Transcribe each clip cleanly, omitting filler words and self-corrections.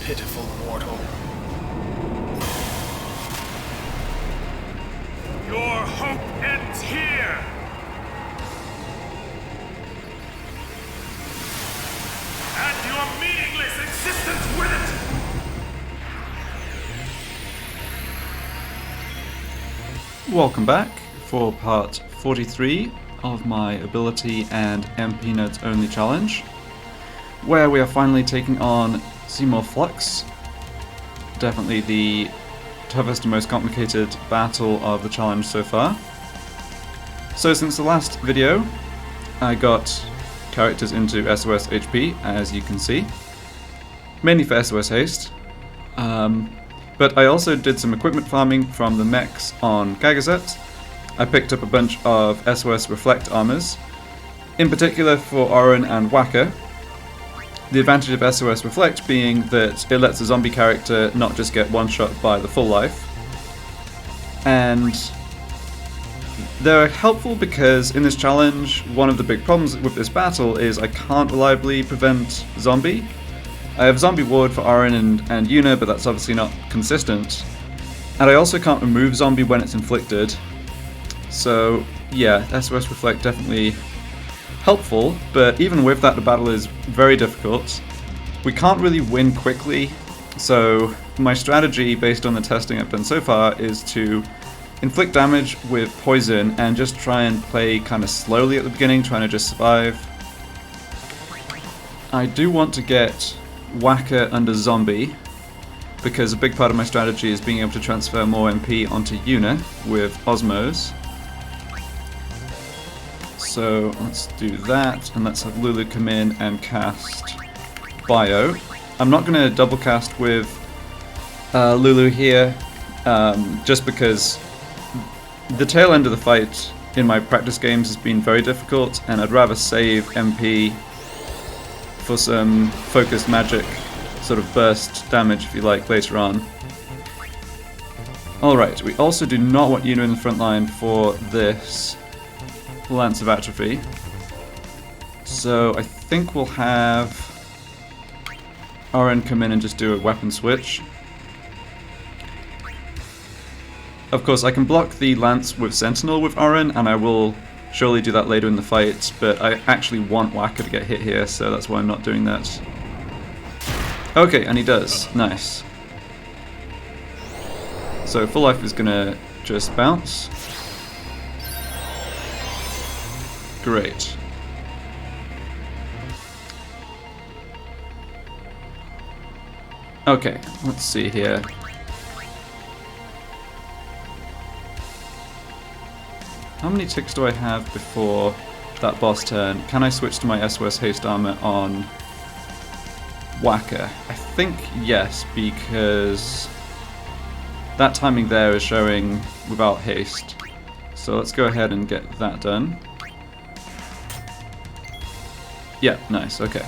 pitiful mortal. Your hope ends here! And your meaningless existence with it! Welcome back for part 43 of my Ability and MP Notes Only challenge, where we are finally taking on Seymour Flux. Definitely the toughest and most complicated battle of the challenge so far. So since the last video, I got characters into SOS HP, as you can see, mainly for SOS haste. But I also did some equipment farming from the mechs on Gagazet. I picked up a bunch of SOS Reflect armors, in particular for Oren and Waka. The advantage of SOS Reflect being that it lets a zombie character not just get one-shot by the full life. And they're helpful because in this challenge, one of the big problems with this battle is I can't reliably prevent zombie. I have zombie ward for Oren and Yuna, but that's obviously not consistent. And I also can't remove zombie when it's inflicted. So yeah, SOS Reflect definitely helpful, but even with that the battle is very difficult. We can't really win quickly, so my strategy based on the testing I've done so far is to inflict damage with poison and just try and play kind of slowly at the beginning, trying to just survive. I do want to get Waka under zombie, because a big part of my strategy is being able to transfer more MP onto Yuna with Osmos. So let's do that, and let's have Lulu come in and cast Bio. I'm not going to double cast with Lulu here, just because the tail end of the fight in my practice games has been very difficult, and I'd rather save MP for some focused magic sort of burst damage, if you like, later on. Alright, we also do not want Yuna in the front line for this Lance of Atrophy. So I think we'll have Oren come in and just do a weapon switch. Of course, I can block the Lance with Sentinel with Oren, and I will surely do that later in the fight, but I actually want Waka to get hit here, so that's why I'm not doing that. Okay, and he does. Nice. So full life is gonna just bounce. Great. Okay, let's see here. How many ticks do I have before that boss turn? Can I switch to my SOS haste armor on Waka? I think yes, because that timing there is showing without haste. So let's go ahead and get that done. Yeah, nice, okay.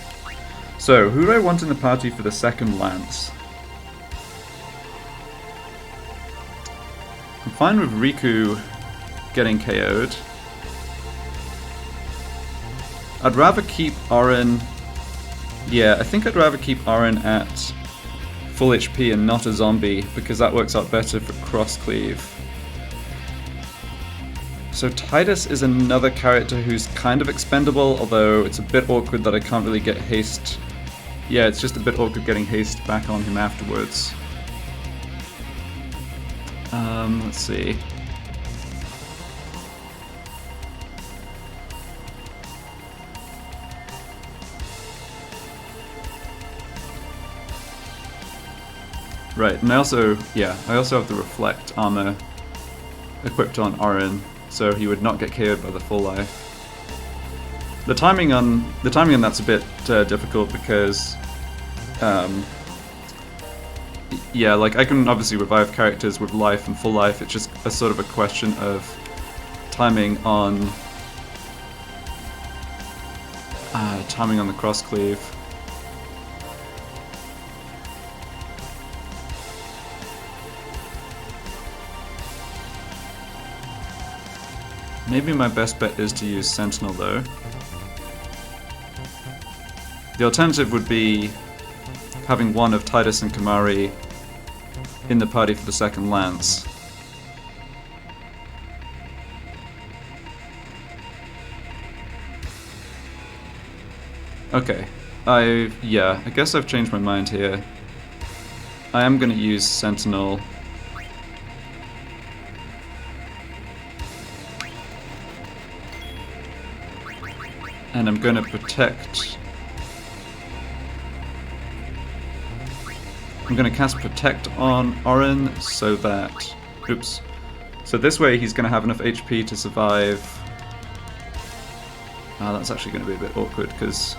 So, who do I want in the party for the second Lance? I'm fine with Riku getting KO'd. I'd rather keep Oren... Yeah, I think I'd rather keep Oren at full HP and not a zombie, because that works out better for cross cleave. So Titus is another character who's kind of expendable, although it's a bit awkward that I can't really get haste. Yeah, it's just a bit awkward getting haste back on him afterwards. Let's see. Right, and I also have the Reflect armor equipped on Oren, so he would not get KO'd by the full life. The timing on that's a bit difficult because, yeah, like I can obviously revive characters with life and full life. It's just a sort of a question of timing on the cross cleave. Maybe my best bet is to use Sentinel though. The alternative would be having one of Titus and Kamari in the party for the second lance. Okay, I guess I've changed my mind here. I am going to use Sentinel. And I'm going to protect. I'm going to cast Protect on Orin so that... Oops. So this way he's going to have enough HP to survive. That's actually going to be a bit awkward because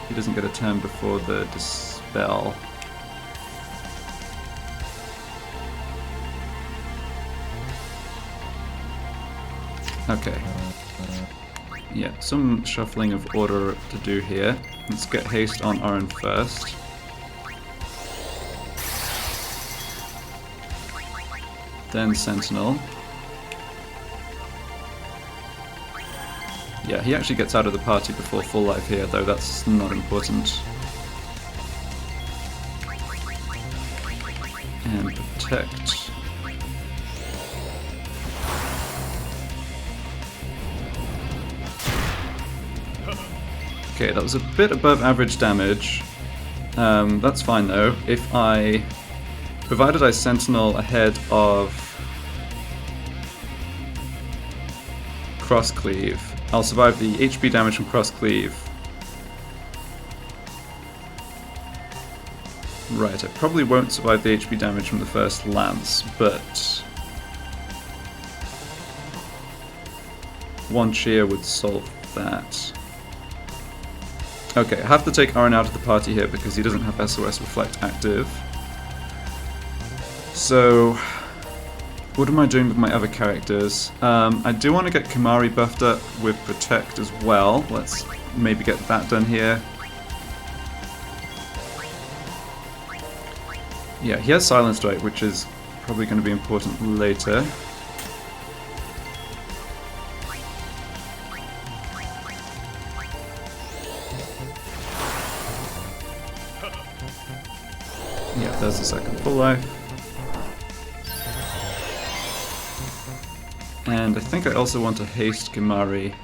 he doesn't get a turn before the Dispel. Okay. Yeah, some shuffling of order to do here. Let's get haste on Orin first. Then Sentinel. Yeah, he actually gets out of the party before full life here, though that's not important. And protect. Okay, that was a bit above average damage. That's fine though. Provided I Sentinel ahead of Cross Cleave, I'll survive the HP damage from Cross Cleave. Right, I probably won't survive the HP damage from the first lance, but one cheer would solve that. Okay, I have to take Orin out of the party here because he doesn't have SOS Reflect active. So, what am I doing with my other characters? I do want to get Kamari buffed up with Protect as well. Let's maybe get that done here. Yeah, he has Silent Strike, which is probably going to be important later. Yeah, there's the second full life. And I think I also want to haste Kamari.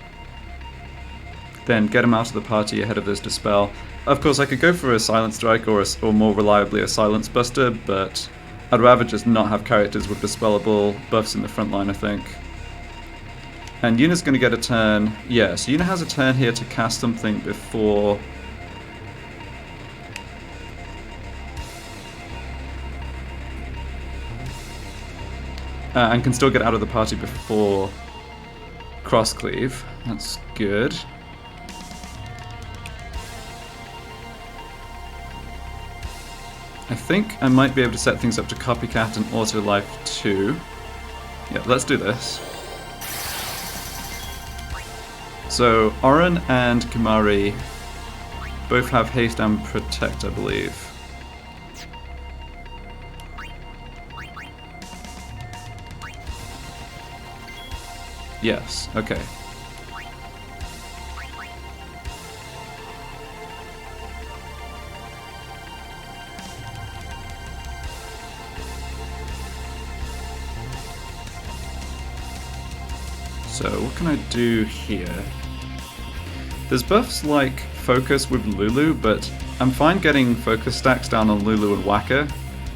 Then get him out of the party ahead of this Dispel. Of course, I could go for a Silent Strike or more reliably a Silence Buster, but I'd rather just not have characters with Dispellable buffs in the front line, I think. And Yuna's going to get a turn. Yeah, so Yuna has a turn here to cast something before... and can still get out of the party before Cross Cleave. That's good. I think I might be able to set things up to Copycat and Auto Life too. Yeah, let's do this. So, Orin and Kamari both have Haste and Protect, I believe. Yes, okay. So, what can I do here? There's buffs like Focus with Lulu, but I'm fine getting Focus stacks down on Lulu and Waka,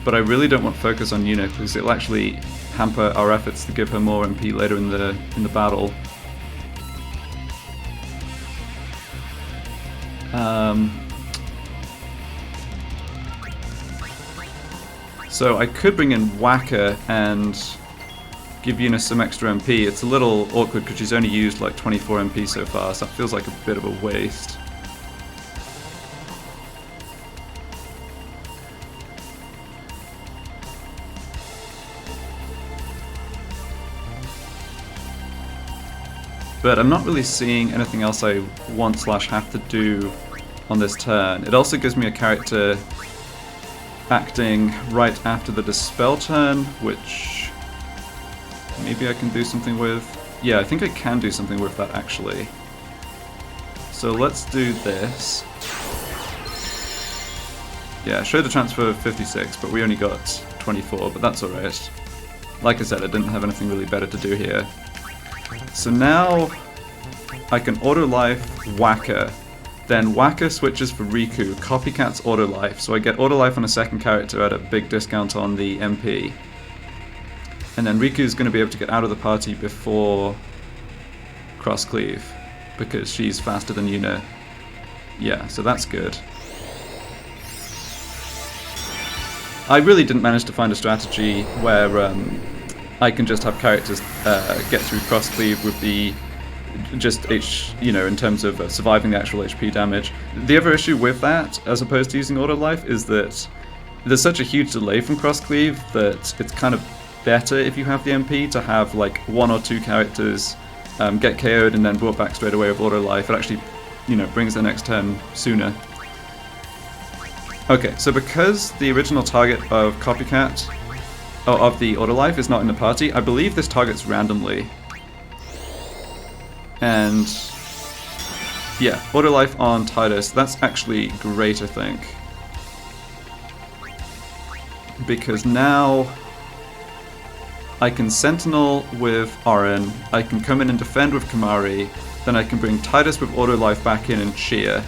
but I really don't want Focus on Yuna because it'll actually hamper our efforts to give her more MP later in the battle. So I could bring in Waka and give Yuna some extra MP. It's a little awkward because she's only used like 24 MP so far, so that feels like a bit of a waste. But I'm not really seeing anything else I want/have to do on this turn. It also gives me a character acting right after the Dispel turn, which maybe I can do something with. Yeah, I think I can do something with that actually. So let's do this. Yeah, I showed the transfer of 56, but we only got 24, but that's alright. Like I said, I didn't have anything really better to do here. So now I can auto life Whacker. Then Whacker switches for Riku, copycats auto life, so I get auto life on a second character at a big discount on the MP. And then Riku's going to be able to get out of the party before cross cleave, because she's faster than Yuna. Yeah, so that's good. I really didn't manage to find a strategy where I can just have characters get through cross cleave with the just in terms of surviving the actual HP damage. The other issue with that, as opposed to using auto life, is that there's such a huge delay from cross cleave that it's kind of better if you have the MP to have like 1 or 2 characters get KO'd and then brought back straight away with auto life. It actually, brings the next turn sooner. Okay, so because the original target of copycat, of the auto life, is not in the party, I believe this targets randomly. And yeah, auto life on Titus, that's actually great, I think. Because now I can Sentinel with Orin, I can come in and defend with Kimahri, then I can bring Titus with auto life back in and cheer.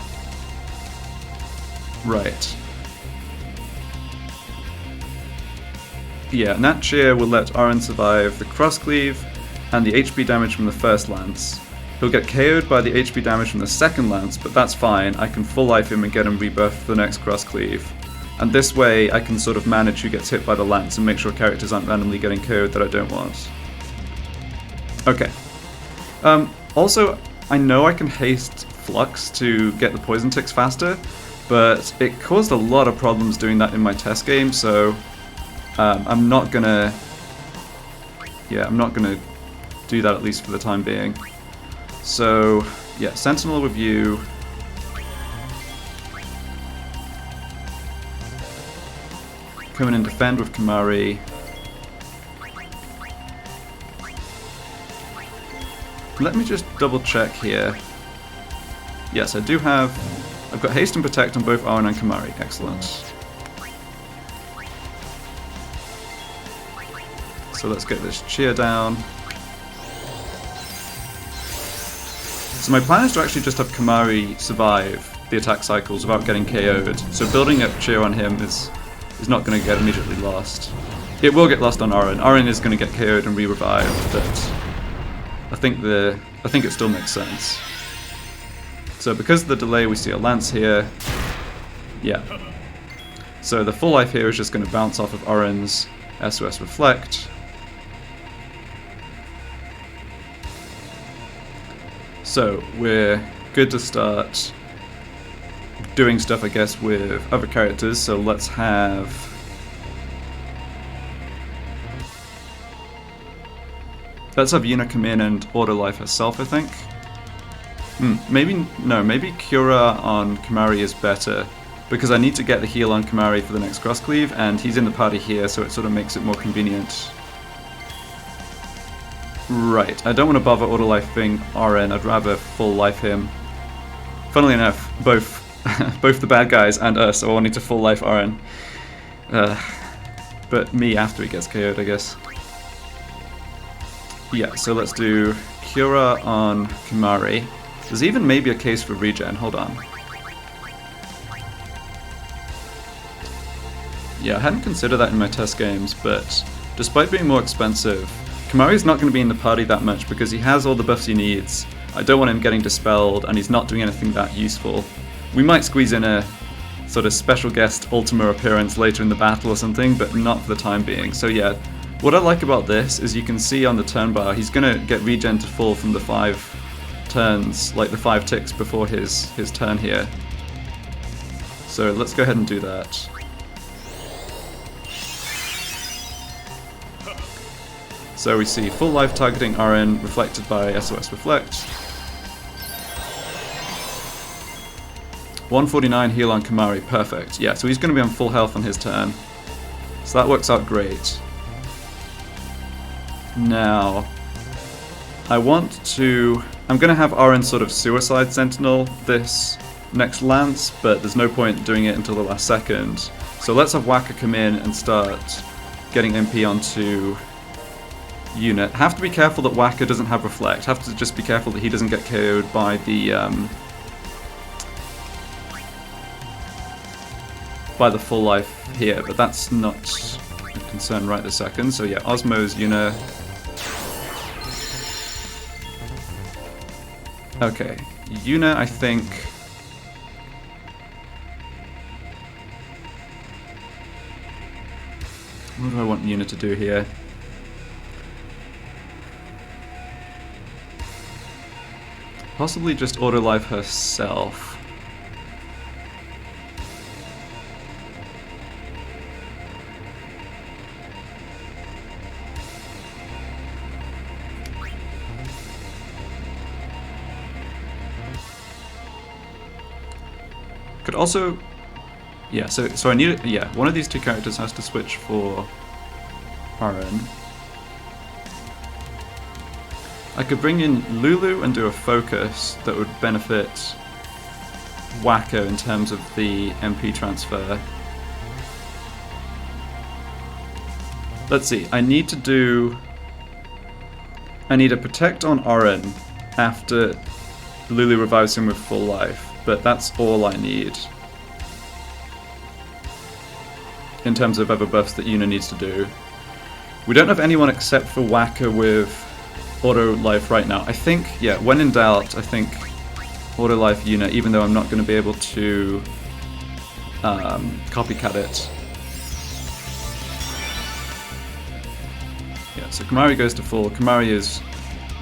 Right. Yeah, and that cheer will let Orin survive the cross cleave and the HP damage from the first lance. He'll get KO'd by the HP damage from the second lance, but that's fine. I can full life him and get him rebuffed for the next cross cleave. And this way I can sort of manage who gets hit by the lance and make sure characters aren't randomly getting KO'd that I don't want. Okay. Also, I know I can haste Flux to get the poison ticks faster, but it caused a lot of problems doing that in my test game, so I'm not gonna do that, at least for the time being. So, yeah, Sentinel with you. Come in and defend with Kimahri. Let me just double check here. Yes, I do have... I've got haste and protect on both Orin and Kimahri. Excellent. So let's get this cheer down. So my plan is to actually just have Kimahri survive the attack cycles without getting KO'd. So building up cheer on him is not going to get immediately lost. It will get lost on Orin. Orin is going to get KO'd and re-revived, but I think it still makes sense. So because of the delay, we see a lance here. Yeah. So the full life here is just going to bounce off of Orin's SOS Reflect. So we're good to start doing stuff, I guess, with other characters. So let's have... Let's have Yuna come in and auto life herself, I think. Maybe Cura on Kimahri is better, because I need to get the heal on Kimahri for the next cross cleave, and he's in the party here, so it sort of makes it more convenient. Right, I don't want to bother auto-lifing Orin, I'd rather full life him. Funnily enough, both the bad guys and us are wanting to full life Orin. But me after he gets KO'd, I guess. Yeah, so let's do Cura on Kimahri. There's even maybe a case for regen, hold on. Yeah, I hadn't considered that in my test games, but despite being more expensive, Kimahri's not going to be in the party that much because he has all the buffs he needs. I don't want him getting dispelled, and he's not doing anything that useful. We might squeeze in a sort of special guest Ultima appearance later in the battle or something, but not for the time being. So yeah, what I like about this is you can see on the turn bar, he's going to get regen to full from the 5 turns, like the 5 ticks before his turn here. So let's go ahead and do that. So we see full life targeting Orin, reflected by SOS Reflect. 149 heal on Kimahri, perfect. Yeah, so he's going to be on full health on his turn. So that works out great. Now, I want to I'm going to have Oren sort of suicide sentinel this next lance, but there's no point doing it until the last second. So let's have Waka come in and start getting MP onto unit. Have to be careful that Waka doesn't have reflect. Have to just be careful that he doesn't get KO'd by the full life here, but that's not a concern right this second. So yeah, Osmo's Yuna. Okay, Yuna, I think. What do I want Yuna to do here? Possibly just auto life herself. Could also, yeah. So I need, yeah. One of these two characters has to switch for Oren. I could bring in Lulu and do a focus that would benefit Waka in terms of the MP transfer. Let's see. I need a protect on Oren after Lulu revives him with full life. But that's all I need in terms of other buffs that Yuna needs to do. We don't have anyone except for Waka with auto life right now. I think, yeah, when in doubt, I think auto life Yuna, even though I'm not going to be able to copycat it. Yeah, so Kamari goes to full. Kamari is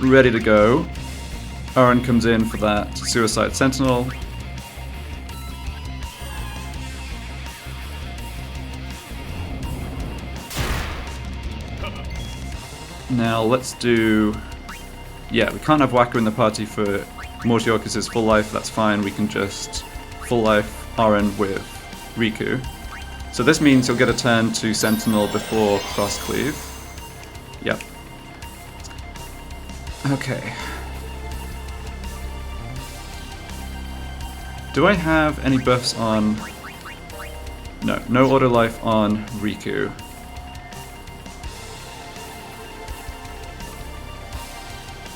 ready to go. Oren comes in for that Suicide Sentinel. Now let's do... Yeah, we can't have Waka in the party for Mortiorcus' full life, that's fine, we can just full life Oren with Riku. So this means he'll get a turn to Sentinel before Cross Cleave. Yep. Okay. Do I have any buffs on... No, no auto life on Riku.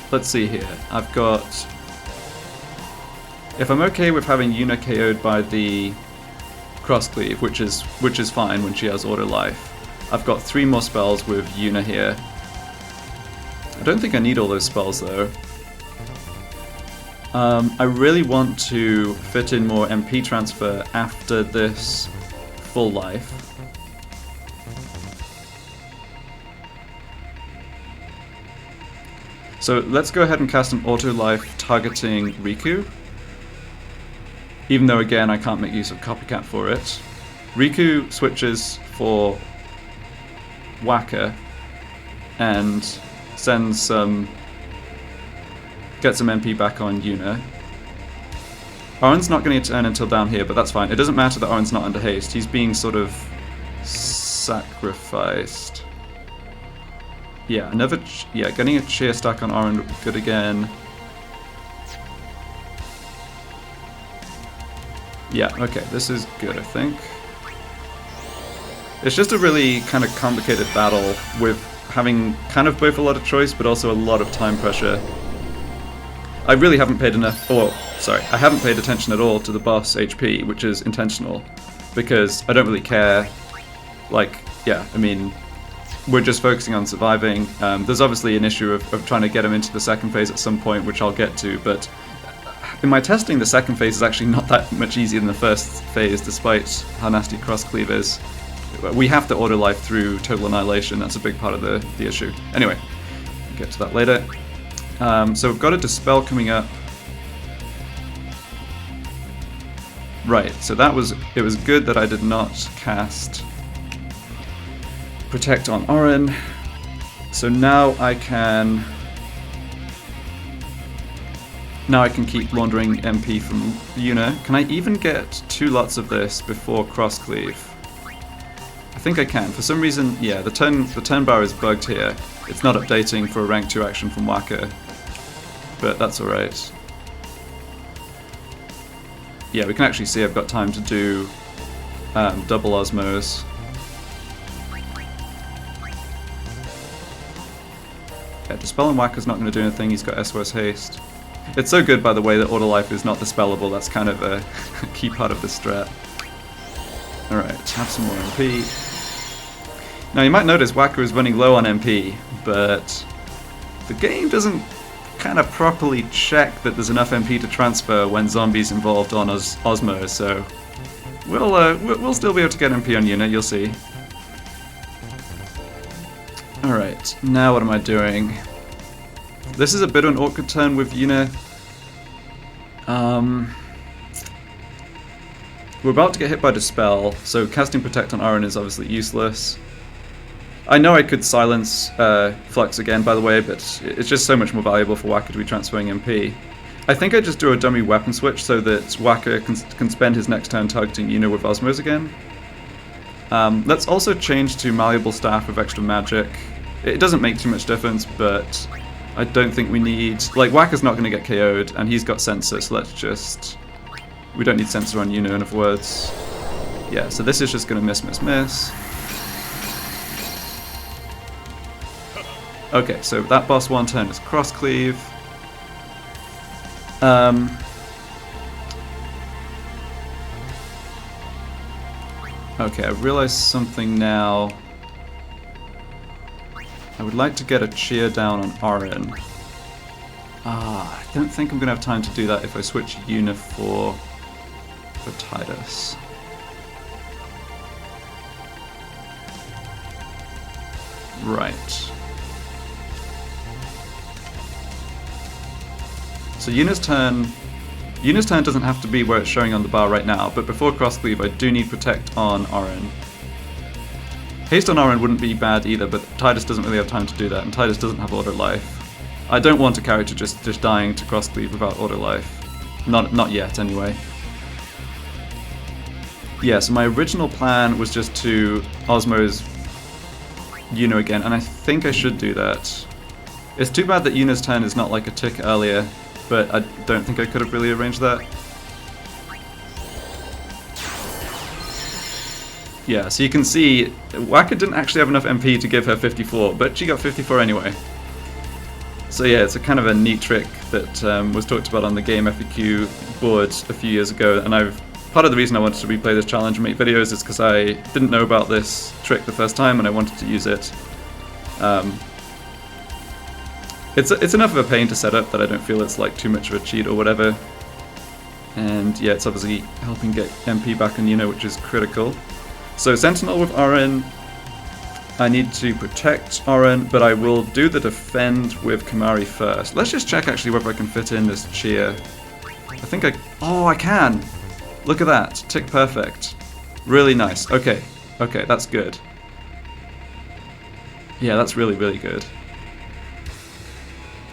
Let's see here. I've got... If I'm okay with having Yuna KO'd by the Cross Cleave, which is fine when she has auto life, I've got 3 more spells with Yuna here. I don't think I need all those spells though. I really want to fit in more MP transfer after this full life. So let's go ahead and cast an auto life targeting Riku. Even though again I can't make use of Copycat for it. Riku switches for Waka and sends some... gets some MP back on Yuna. Oren's not going to turn until down here, but that's fine. It doesn't matter that Oren's not under haste. He's being sort of sacrificed. Yeah, getting a cheer stack on Oren would be good again. Yeah, okay, this is good, I think. It's just a really kind of complicated battle with having kind of both a lot of choice, but also a lot of time pressure. I really haven't paid I haven't paid attention at all to the boss HP, which is intentional, because I don't really care. Like, yeah, I mean, we're just focusing on surviving. There's obviously an issue of trying to get him into the second phase at some point, which I'll get to, but in my testing, the second phase is actually not that much easier than the first phase, despite how nasty Cross Cleave is. We have to auto life through Total Annihilation, that's a big part of the issue. Anyway, we'll get to that later. So we've got a Dispel coming up. Right, so it was good that I did not cast Protect on Oren. So now I can keep laundering MP from Yuna. Can I even get 2 lots of this before Cross Cleave? I think I can. For some reason, yeah, the turn bar is bugged here. It's not updating for a rank 2 action from Waka. but that's alright. Yeah, we can actually see I've got time to do double Osmos. Yeah, Dispel and Whacker's not going to do anything, he's got SOS Haste. It's so good, by the way, that Auto Life is not dispellable. That's kind of a key part of the strat. Alright, have some more MP. Now you might notice Whacker is running low on MP, but the game doesn't kind of properly check that there's enough MP to transfer when zombies involved on Osmo, so we'll still be able to get MP on Yuna, you'll see. Alright, now what am I doing? This is a bit of an awkward turn with Yuna. We're about to get hit by Dispel, so casting Protect on Aaron is obviously useless. I know I could silence Flux again, by the way, but it's just so much more valuable for Whacker to be transferring MP. I think I just do a dummy weapon switch so that Whacker can spend his next turn targeting Yuna with Osmos again. Let's also change to Malleable Staff with extra magic. It doesn't make too much difference, but I don't think we need... Like, Whacker's not going to get KO'd, and he's got Sensor, so let's just... We don't need Sensor on Yuna, in other words. Yeah, so this is just going to miss. Okay, so that boss 1 turn is Cross Cleave. Okay, I realize something now. I would like to get a cheer down on Orin. I don't think I'm going to have time to do that if I switch Yuna for Titus. Right. So Yuna's turn doesn't have to be where it's showing on the bar right now, but before Cross Cleave I do need Protect on Orin. Haste on Orin wouldn't be bad either, but Titus doesn't really have time to do that, and Titus doesn't have Auto Life. I don't want a character just dying to Cross Cleave without Auto Life. Not yet, anyway. Yeah, so my original plan was just to Osmos Yuna again, and I think I should do that. It's too bad that Yuna's turn is not like a tick earlier, but I don't think I could have really arranged that. Yeah, so you can see Whacker didn't actually have enough MP to give her 54, but she got 54 anyway. So yeah, it's a kind of a neat trick that was talked about on the game FAQ board a few years ago, and part of the reason I wanted to replay this challenge and make videos is because I didn't know about this trick the first time and I wanted to use it. It's enough of a pain to set up that I don't feel it's like too much of a cheat or whatever. And yeah, it's obviously helping get MP back on Yuna, which is critical. So Sentinel with Orin, I need to protect Orin, but I will do the defend with Kimahri first. Let's just check actually whether I can fit in this cheer. Oh, I can! Look at that, tick perfect. Really nice, okay, that's good. Yeah, that's really, really good.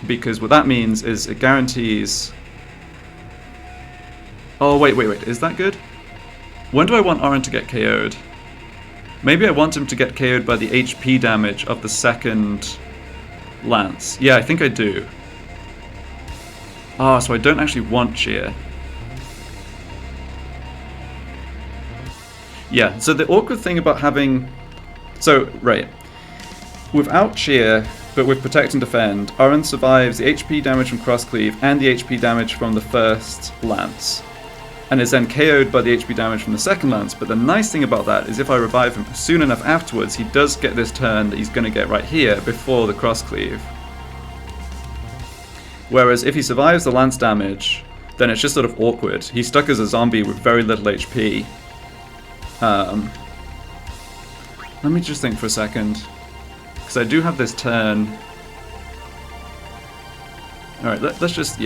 Because what that means is it guarantees... Oh, wait, is that good? When do I want Orin to get KO'd? Maybe I want him to get KO'd by the HP damage of the second lance. Yeah, I think I do. So I don't actually want cheer. Yeah, so the awkward thing about having... So, right. Without cheer, but with protect and defend, Orin survives the HP damage from Cross Cleave and the HP damage from the first lance, and is then KO'd by the HP damage from the second lance. But the nice thing about that is if I revive him soon enough afterwards, he does get this turn that he's going to get right here before the Cross Cleave. Whereas if he survives the lance damage, then it's just sort of awkward. He's stuck as a zombie with very little HP. Let me just think for a second. Because I do have this turn. Alright, let's just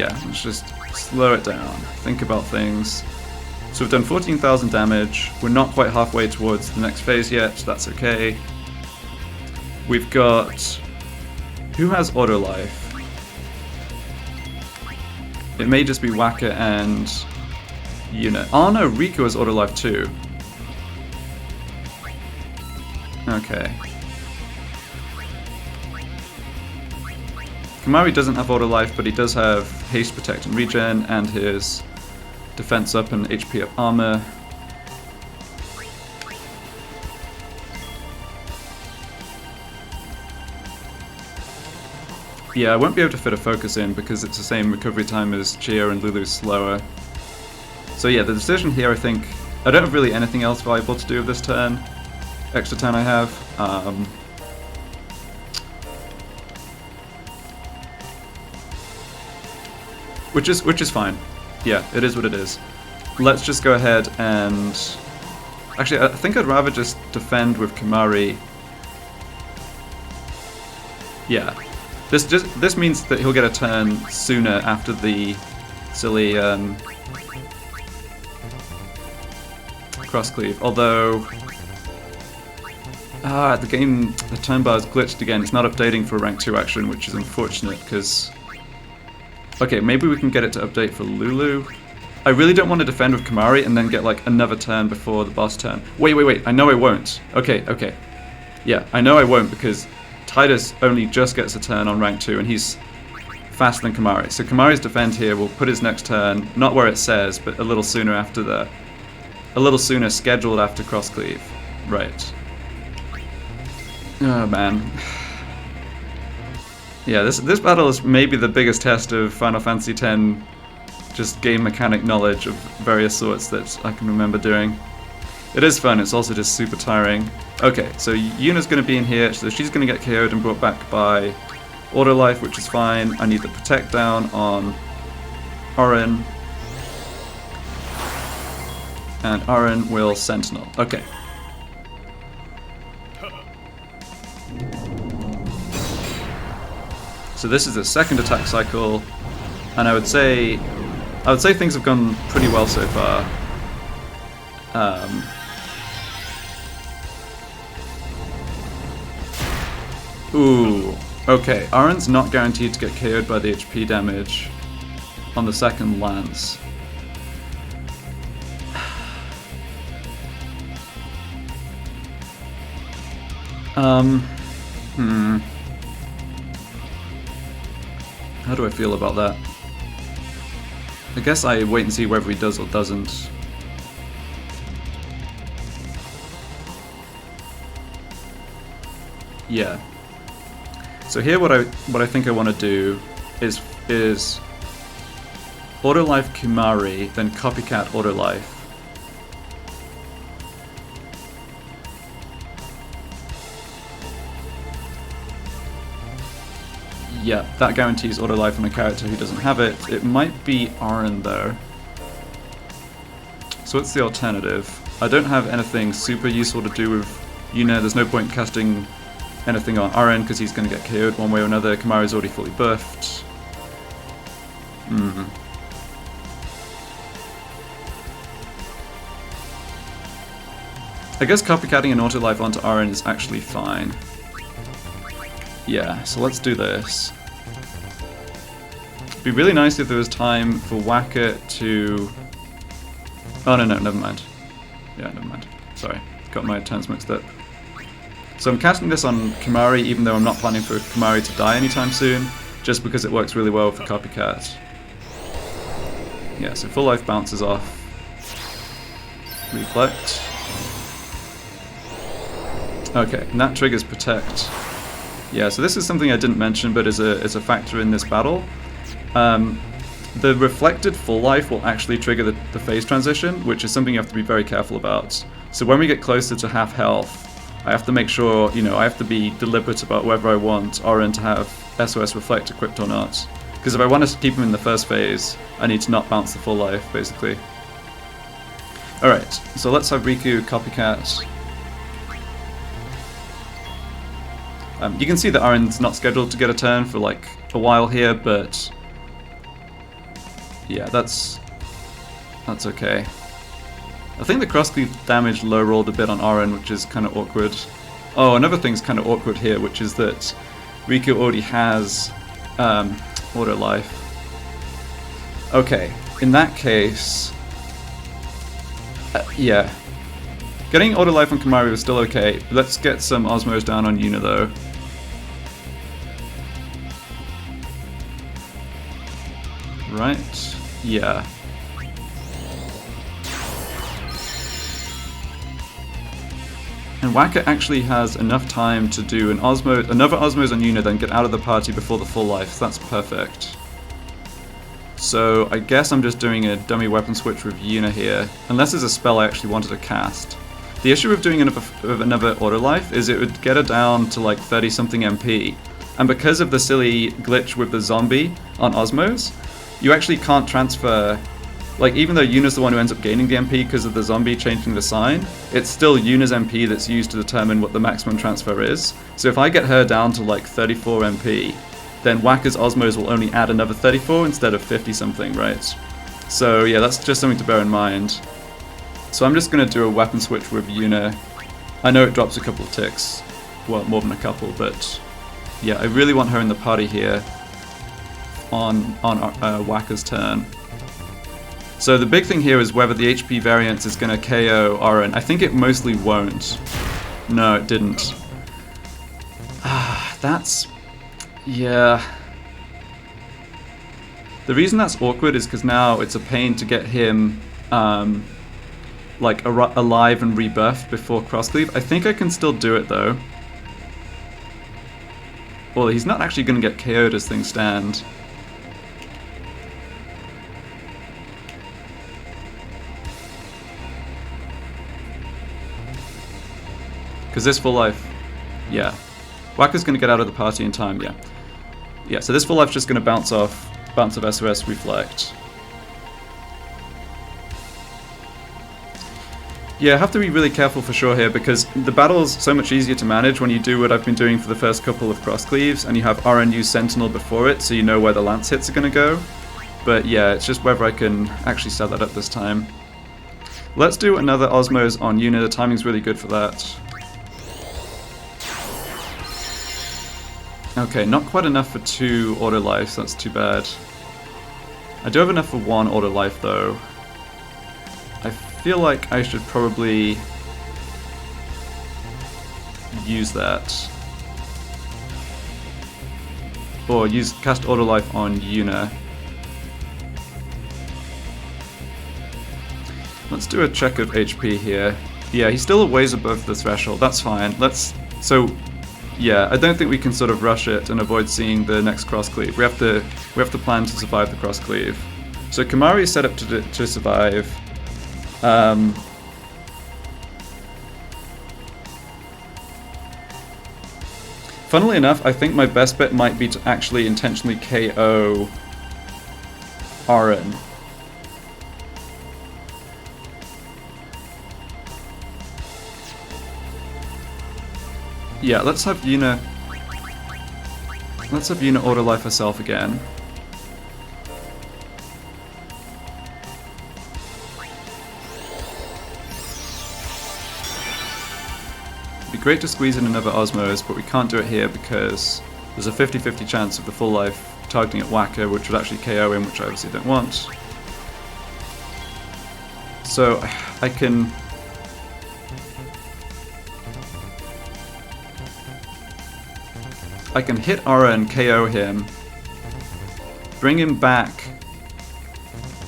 slow it down. Think about things. So we've done 14,000 damage. We're not quite halfway towards the next phase yet. That's okay. We've got... Who has Auto Life? It may just be Whacker and Yuna. Oh no, Riku has Auto Life too. Okay. Kimari doesn't have auto life, but he does have haste, protect, and regen, and his defense up and HP up armor. Yeah, I won't be able to fit a focus in because it's the same recovery time as Chia and Lulu's slower. So yeah, the decision here, I think, I don't have really anything else valuable to do with this turn. Extra turn I have. Which is fine. Yeah, it is what it is. Let's just go ahead and... Actually, I think I'd rather just defend with Kimari. Yeah. This means that he'll get a turn sooner after the silly cross cleave. Although the turn bar is glitched again. It's not updating for rank 2 action, which is unfortunate because... Okay, maybe we can get it to update for Lulu. I really don't want to defend with Kimari and then get like another turn before the boss turn. Wait, I know I won't. Okay. Yeah, I know I won't because Tidus only just gets a turn on rank 2 and he's faster than Kimari. So Kimari's defend here will put his next turn, not where it says, but a little sooner after a little sooner scheduled after cross cleave. Right. Oh man. Yeah, this battle is maybe the biggest test of Final Fantasy X just game mechanic knowledge of various sorts that I can remember doing. It is fun, it's also just super tiring. Okay, so Yuna's going to be in here, so she's going to get KO'd and brought back by Auto Life, which is fine. I need the Protect down on Auron. And Auron will Sentinel. Okay. So this is the second attack cycle, and I would say things have gone pretty well so far. Ooh, okay. Auron's not guaranteed to get KO'd by the HP damage on the second lance. How do I feel about that? I guess I wait and see whether he does or doesn't. Yeah. So here what I think I want to do is Auto Life Kimari, then Copycat Auto Life. Yeah, that guarantees auto life on a character who doesn't have it. It might be Auron though. So what's the alternative? I don't have anything super useful to do with Yuna. There's no point casting anything on Auron because he's going to get KO'd one way or another. Kimari's already fully buffed. I guess copycatting an auto life onto Auron is actually fine. Yeah, so let's do this. It'd be really nice if there was time for Waka to... Oh no, never mind. Yeah, never mind. Sorry, got my turns mixed up. So I'm casting this on Kimari even though I'm not planning for Kimari to die anytime soon, just because it works really well for Copycat. Yeah, so full life bounces off. Reflect. Okay, and that triggers Protect. Yeah, so this is something I didn't mention, but is a factor in this battle. The reflected full life will actually trigger the phase transition, which is something you have to be very careful about. So when we get closer to half health, I have to make sure, I have to be deliberate about whether I want Auron to have SOS Reflect equipped or not. Because if I want to keep him in the first phase, I need to not bounce the full life, basically. Alright, so let's have Riku Copycat. You can see that Auron's not scheduled to get a turn for like a while here, but yeah, that's okay. I think the cross-cleave damage low-rolled a bit on Auron, which is kind of awkward. Oh, another thing's kind of awkward here, which is that Riku already has auto life. Okay, in that case, yeah. Getting auto life on Kimari was still okay. Let's get some Osmos down on Yuna though. right? Yeah. And Waka actually has enough time to do another Osmose on Yuna, then get out of the party before the full life, so that's perfect. So I guess I'm just doing a dummy weapon switch with Yuna here, unless there's a spell I actually wanted to cast. The issue with doing another auto life is it would get her down to like 30 something MP, and because of the silly glitch with the zombie on Osmose, you actually can't transfer. Like, even though Yuna's the one who ends up gaining the MP because of the zombie changing the sign, it's still Yuna's MP that's used to determine what the maximum transfer is. So if I get her down to like 34 MP, then Waka's Osmose will only add another 34 instead of 50 something, right? So yeah, that's just something to bear in mind. So I'm just going to do a weapon switch with Yuna. I know it drops a couple of ticks, well, more than a couple, but yeah, I really want her in the party here on Waka's turn. So the big thing here is whether the HP variance is going to KO Auron. I think it mostly won't. No, it didn't. That's... yeah. The reason that's awkward is because now it's a pain to get him like alive and rebuffed before crosscleave. I think I can still do it though. Well, he's not actually going to get KO'd as things stand. Because this full life, yeah. Waka's going to get out of the party in time, yeah. Yeah, so this full life's just going to bounce off SOS, reflect. Yeah, I have to be really careful for sure here, because the battle's so much easier to manage when you do what I've been doing for the first couple of cross cleaves, and you have RNU Sentinel before it, so you know where the lance hits are going to go. But yeah, it's just whether I can actually set that up this time. Let's do another Osmose on Yuna, the timing's really good for that. Okay, not quite enough for 2 auto lives, that's too bad. I do have enough for 1 auto life though. I feel like I should probably use that. Or cast auto life on Yuna. Let's do a check of HP here. Yeah, he's still a ways above the threshold, that's fine. Yeah, I don't think we can sort of rush it and avoid seeing the next cross cleave. We have to plan to survive the cross cleave. So Kimahri is set up to survive. Funnily enough, I think my best bet might be to actually intentionally KO Auron. Yeah, let's have Yuna auto life herself again. It'd be great to squeeze in another Osmose, but we can't do it here because there's a 50-50 chance of the full life targeting at Waka, which would actually KO him, which I obviously don't want. So I can hit Aura and KO him, bring him back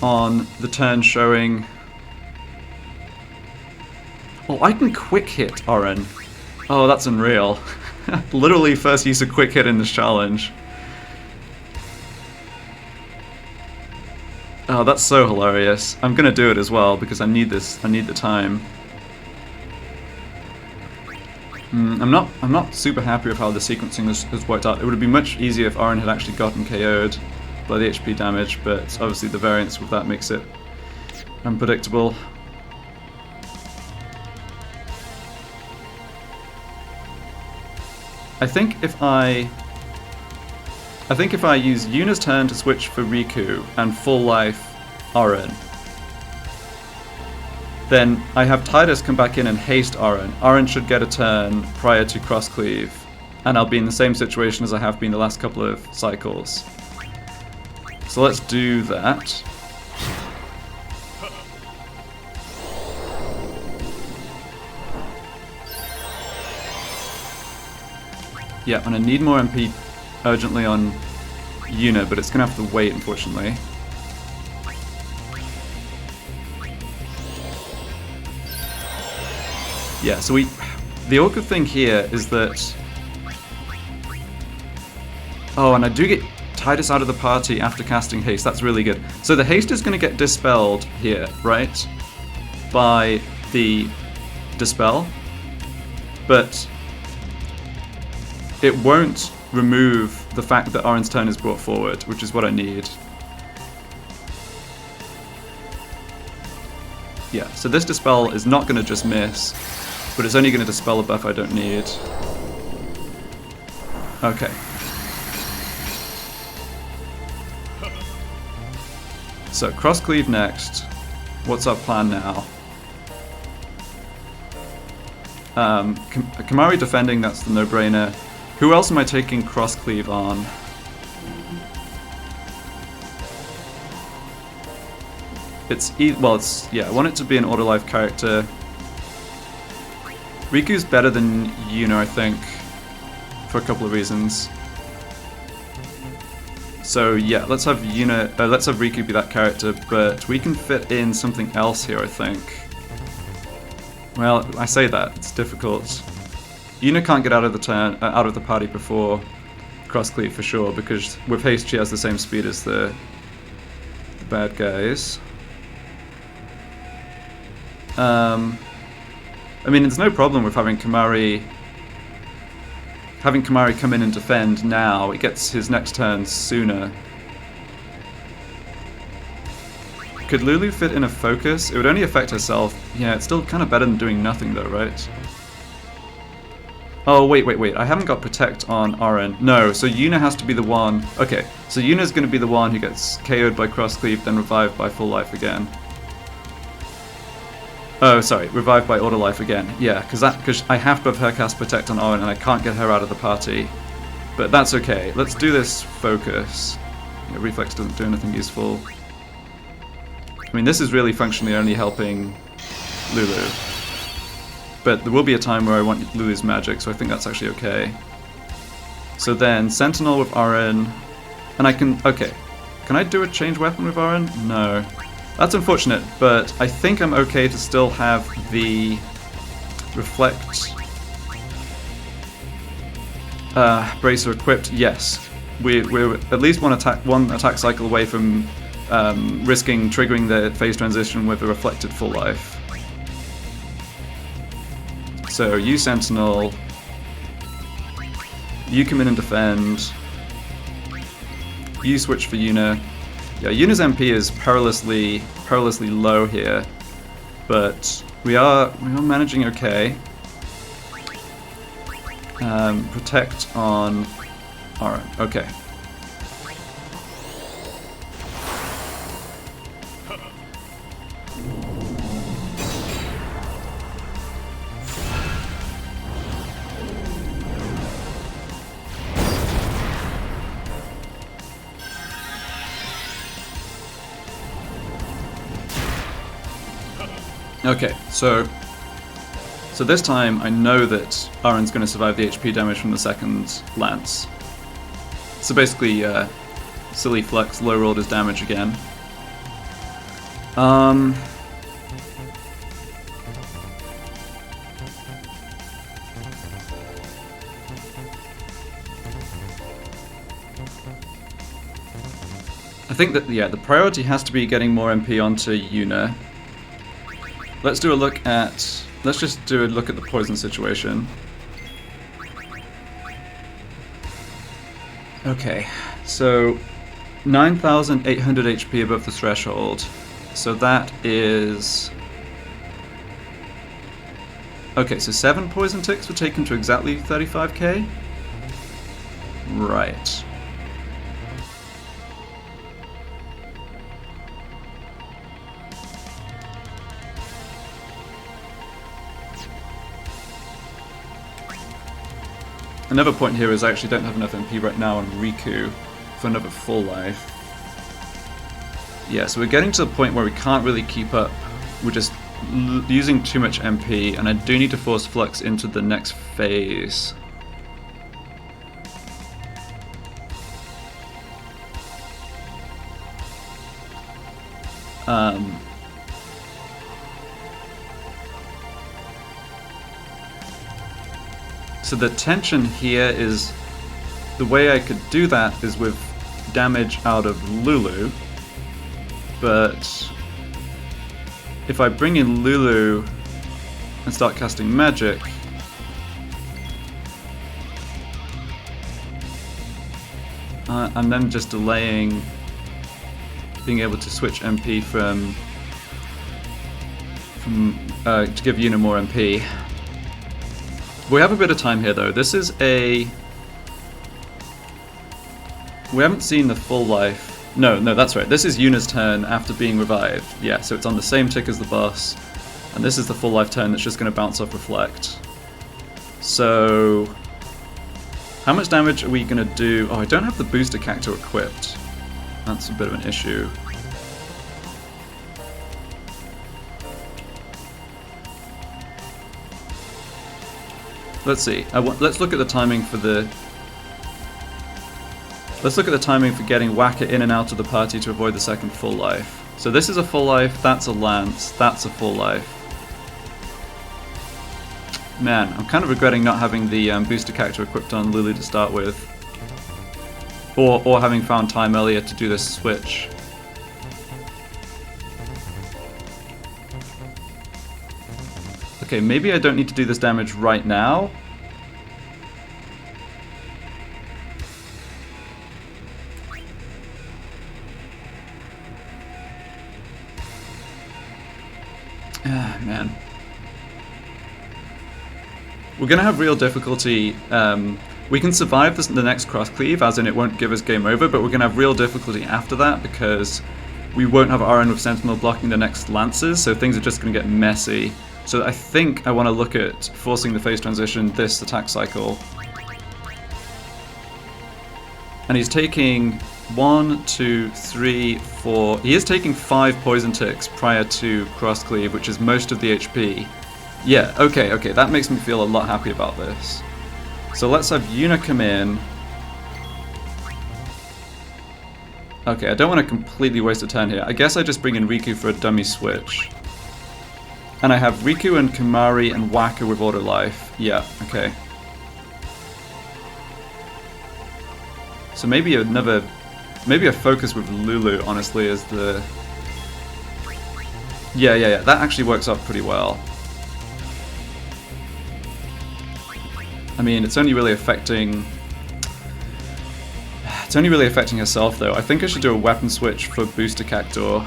on the turn showing... Oh, I can quick hit Auron. Oh, that's unreal. Literally first use of quick hit in this challenge. Oh, that's so hilarious. I'm gonna do it as well because I need this. I need the time. I'm not super happy with how the sequencing has worked out. It would have been much easier if Auron had actually gotten KO'd by the HP damage, but obviously the variance with that makes it unpredictable. I think if I use Yuna's turn to switch for Riku and full life Auron, then I have Tidus come back in and haste Auron. Auron should get a turn prior to cross cleave, and I'll be in the same situation as I have been the last couple of cycles. So let's do that. Yeah, and I need more MP urgently on Yuna, but it's gonna have to wait, unfortunately. Yeah, so the awkward thing here is that... Oh, and I do get Titus out of the party after casting haste. That's really good. So the haste is going to get dispelled here, right? By the dispel. But it won't remove the fact that Oren's turn is brought forward, which is what I need. Yeah, so this dispel is not going to just miss, but it's only going to dispel a buff I don't need. Okay. So, cross cleave next. What's our plan now? Kimari defending, that's the no-brainer. Who else am I taking cross cleave on? Yeah, I want it to be an auto life character. Riku's better than Yuna, I think, for a couple of reasons. So yeah, let's have Riku be that character, but we can fit in something else here, I think. Well, I say that, it's difficult. Yuna can't get out of the party before cross cleave for sure, because with haste she has the same speed as the bad guys. I mean, there's no problem with having Kimari come in and defend now. It gets his next turn sooner. Could Lulu fit in a focus? It would only affect herself. Yeah, it's still kind of better than doing nothing though, right? Oh, wait. I haven't got Protect on Oren. No, so Yuna has to be the one. Okay, so Yuna's going to be the one who gets KO'd by Cross Cleave, then revived by Full Life again. Oh, sorry, revived by Auto Life again. Yeah, because I have to have her cast Protect on Oren and I can't get her out of the party. But that's okay. Let's do this focus. Yeah, Reflex doesn't do anything useful. I mean, this is really functionally only helping Lulu. But there will be a time where I want Lulu's magic, so I think that's actually okay. So then, Sentinel with Oren. And I can... Okay. Can I do a change weapon with Oren? No. That's unfortunate, but I think I'm okay to still have the Reflect Bracer equipped. Yes, we're at least one attack cycle away from risking triggering the phase transition with a reflected Full Life. So you Sentinel, you come in and defend. You switch for Yuna. Yeah, Yuna's MP is perilously low here, but we are managing okay. Protect on Oren. Okay. Okay, so this time I know that Oren's going to survive the HP damage from the second lance. So basically, silly Flux low-rolled his damage again. I think that, yeah, the priority has to be getting more MP onto Yuna. Let's just do a look at the poison situation. Okay, so 9,800 HP above the threshold. So that is... Okay, so 7 poison ticks would take him to exactly 35k? Right. Another point here is I actually don't have enough MP right now on Riku for another Full Life. Yeah, so we're getting to the point where we can't really keep up. We're just using too much MP, and I do need to force Flux into the next phase. So the tension here is, the way I could do that is with damage out of Lulu, but if I bring in Lulu and start casting magic, I'm then just delaying being able to switch MP from to give Yuna more MP. We have a bit of time here though. This is a... We haven't seen the full life. No, that's right. This is Yuna's turn after being revived. Yeah, so it's on the same tick as the boss. And this is the full life turn that's just going to bounce off Reflect. So... How much damage are we going to do? Oh, I don't have the booster cacto equipped. That's a bit of an issue. Let's see. Let's look at the timing for the... Let's look at the timing for getting Waka in and out of the party to avoid the second full life. So this is a full life, that's a lance, that's a full life. Man, I'm kind of regretting not having the booster cacto equipped on Lulu to start with. Or having found time earlier to do this switch. Okay, maybe I don't need to do this damage right now. Ah, man. We're going to have real difficulty. We can survive the next cross cleave, as in it won't give us game over, but we're going to have real difficulty after that because we won't have RN with Sentinel blocking the next lances, so things are just going to get messy. So I think I want to look at forcing the phase transition this attack cycle. And he's taking 1, 2, 3, 4... He is taking 5 poison ticks prior to cross cleave, which is most of the HP. Yeah, okay, that makes me feel a lot happy about this. So let's have Yuna come in. Okay, I don't want to completely waste a turn here. I guess I just bring in Riku for a dummy switch. And I have Riku and Kimari and Waka with Order Life. Yeah, okay. So maybe a focus with Lulu, honestly, is the... Yeah, that actually works out pretty well. I mean, it's only really affecting herself, though. I think I should do a weapon switch for Booster Cactor.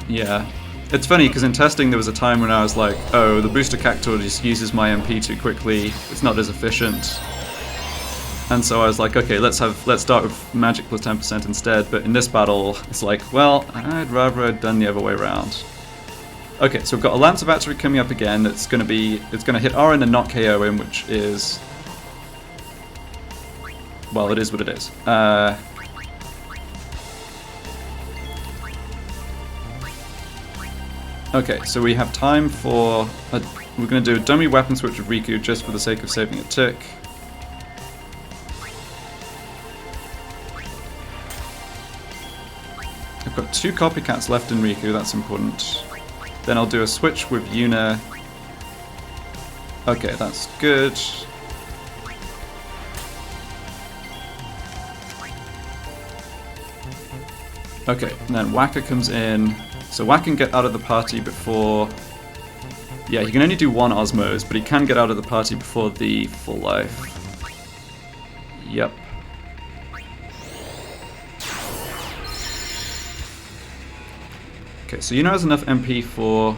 Yeah. It's funny, because in testing there was a time when I was like, oh, the Booster Cactor just uses my MP too quickly, it's not as efficient. And so I was like, okay, let's start with magic plus 10% instead, but in this battle, it's like, well, I'd rather have done the other way around. Okay, so we've got a Lance of Battery coming up again that's gonna hit RN and not KO him, which is... Well, it is what it is. Okay, so we have time for... we're going to do a dummy weapon switch with Riku just for the sake of saving a tick. I've got 2 copycats left in Riku, that's important. Then I'll do a switch with Yuna. Okay, that's good. Okay, and then Waka comes in. So Waka can get out of the party before... Yeah, he can only do 1 Osmos, but he can get out of the party before the full life. Yep. Okay, so Yuna has enough MP for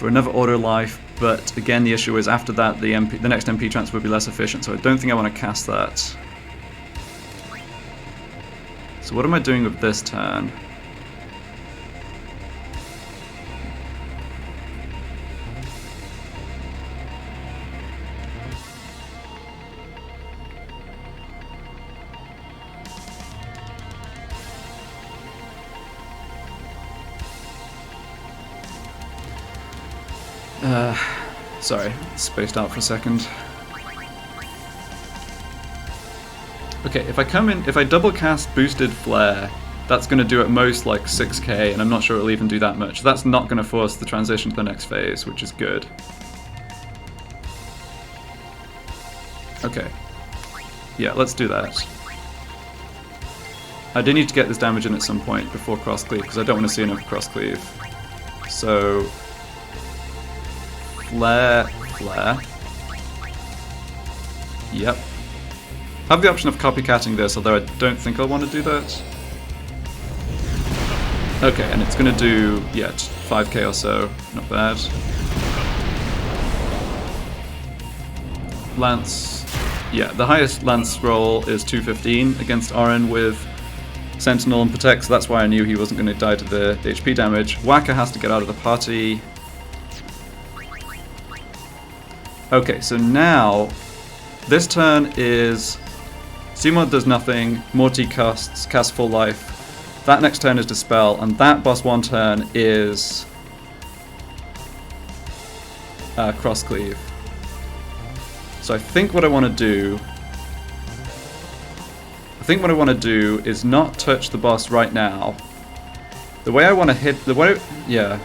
another Order Life, but again the issue is after that the next MP transfer will be less efficient, so I don't think I want to cast that. So what am I doing with this turn? Sorry, spaced out for a second. Okay, if I double cast Boosted Flare, that's going to do at most like 6k, and I'm not sure it'll even do that much. That's not going to force the transition to the next phase, which is good. Okay. Yeah, let's do that. I do need to get this damage in at some point before cross cleave, because I don't want to see another cross cleave. So... Flare, flare. Yep. I have the option of copycatting this, although I don't think I'll want to do that. Okay, and it's going to do, yeah, 5k or so. Not bad. Lance. Yeah, the highest Lance roll is 215 against Oren with Sentinel and Protect, so that's why I knew he wasn't going to die to the HP damage. Waka has to get out of the party. Okay, so now, this turn is... Seymour does nothing, Morty casts full life. That next turn is Dispel, and that boss 1 turn is... Cross Cleave. So I think what I want to do... is not touch the boss right now. The way I want to hit... Yeah.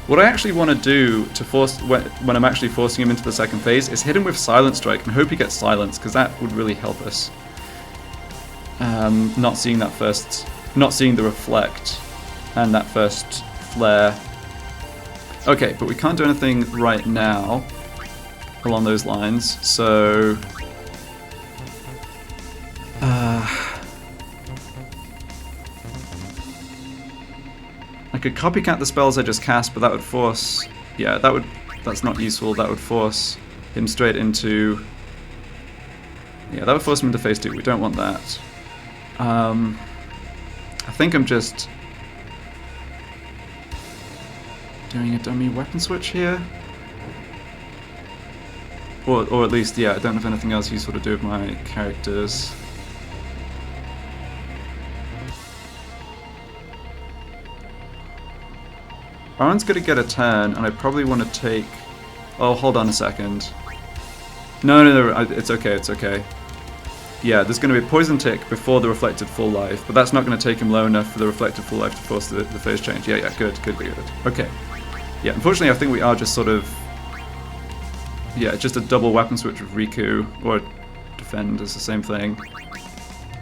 What I actually want to do to force... When I'm actually forcing him into the second phase is hit him with Silent Strike and hope he gets silenced, because that would really help us. Not seeing that first... Not seeing the Reflect and that first Flare. Okay, but we can't do anything right now along those lines, so... I could copycat the spells I just cast, but that would force... Yeah, that's not useful. That would force him straight into... Yeah, that would force him into phase 2. We don't want that. I think I'm just... doing a dummy weapon switch here? Or at least, yeah, I don't have anything else useful to do with my characters. Oren's gonna get a turn, and I probably want to take... Oh, hold on a second. No, it's okay, it's okay. Yeah, there's going to be a Poison Tick before the Reflected Full Life, but that's not going to take him low enough for the Reflected Full Life to force the phase change. Yeah, good. Okay. Yeah, unfortunately I think we are just sort of... Yeah, just a double weapon switch with Riku, or Defend is the same thing.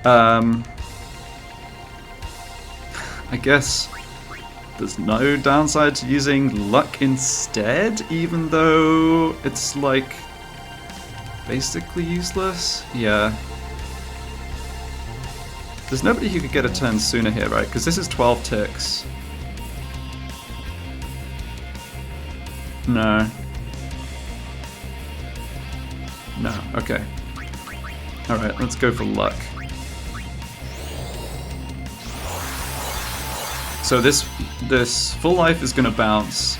I guess there's no downside to using Luck instead, even though it's like basically useless. Yeah. There's nobody who could get a turn sooner here, right? Because this is 12 ticks. No. No, okay. Alright, let's go for Luck. So this full life is going to bounce,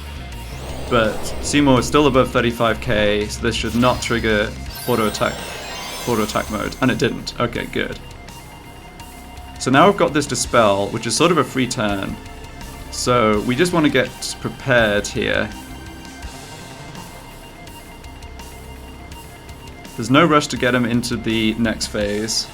but Seymour is still above 35k, so this should not trigger auto attack mode, and it didn't. Okay, good. So now we've got this Dispel, which is sort of a free turn. So we just want to get prepared here. There's no rush to get him into the next phase.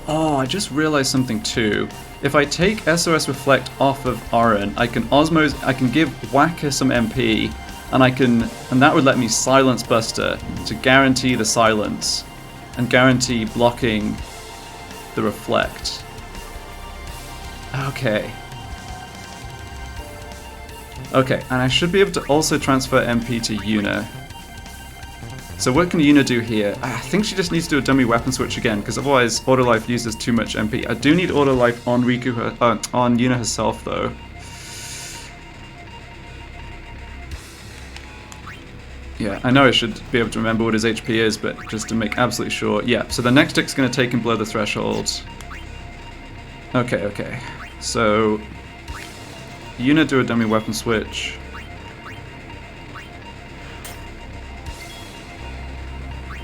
Oh, I just realized something too. If I take SOS Reflect off of Oren, I can give Waka some MP, and that would let me Silence Buster to guarantee the silence and guarantee blocking the Reflect. Okay. Okay, and I should be able to also transfer MP to Yuna. So what can Yuna do here? I think she just needs to do a dummy weapon switch again, because otherwise Auto Life uses too much MP. I do need Auto Life on on Yuna herself though. Yeah, I know I should be able to remember what his HP is, but just to make absolutely sure. Yeah, so the next tick's going to take him below the threshold. Okay. So Yuna do a dummy weapon switch.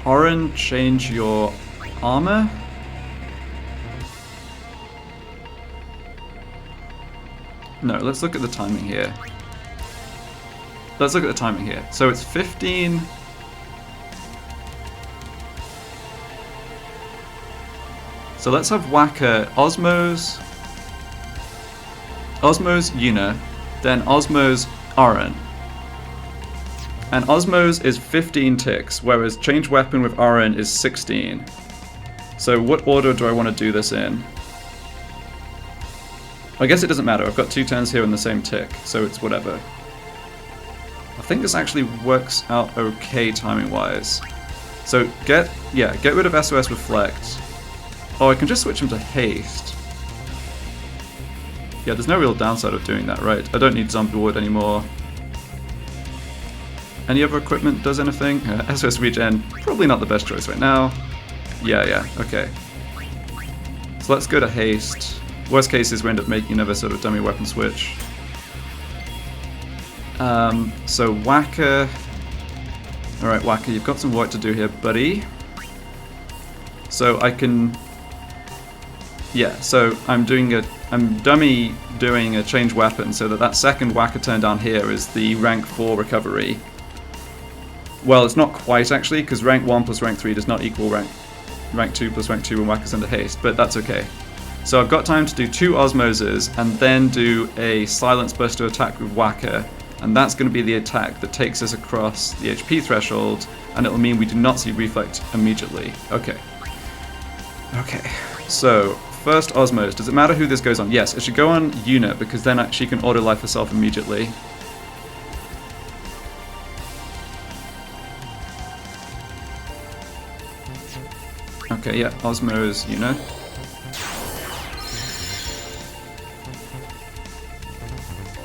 Oren, change your armor. No, let's look at the timing here. So it's 15. So let's have Waka Osmos. Osmo's Yuna, then Osmo's Aren. And Osmo's is 15 ticks, whereas change weapon with Aren is 16. So what order do I want to do this in? I guess it doesn't matter, I've got 2 turns here in the same tick, so it's whatever. I think this actually works out okay timing-wise. So get rid of SOS Reflect. Oh, I can just switch him to Haste. Yeah, there's no real downside of doing that, right? I don't need Zombie Ward anymore. Any other equipment does anything? SOS Regen, probably not the best choice right now. Yeah, okay. So let's go to Haste. Worst case is we end up making another sort of dummy weapon switch. So Whacker. Alright, Whacker, you've got some work to do here, buddy. So I can... Yeah, so I'm dummy doing a change weapon so that second Whacker turn down here is the rank 4 recovery. Well, it's not quite actually, because rank 1 plus rank 3 does not equal rank 2 plus rank 2 when Whacker's under haste, but that's okay. So I've got time to do 2 Osmoses and then do a Silence Buster attack with Whacker, and that's going to be the attack that takes us across the HP threshold, and it'll mean we do not see Reflect immediately. Okay. Okay, so first Osmos. Does it matter who this goes on? Yes, it should go on Yuna, because then she can auto-life herself immediately. Okay, yeah, Osmos, Yuna.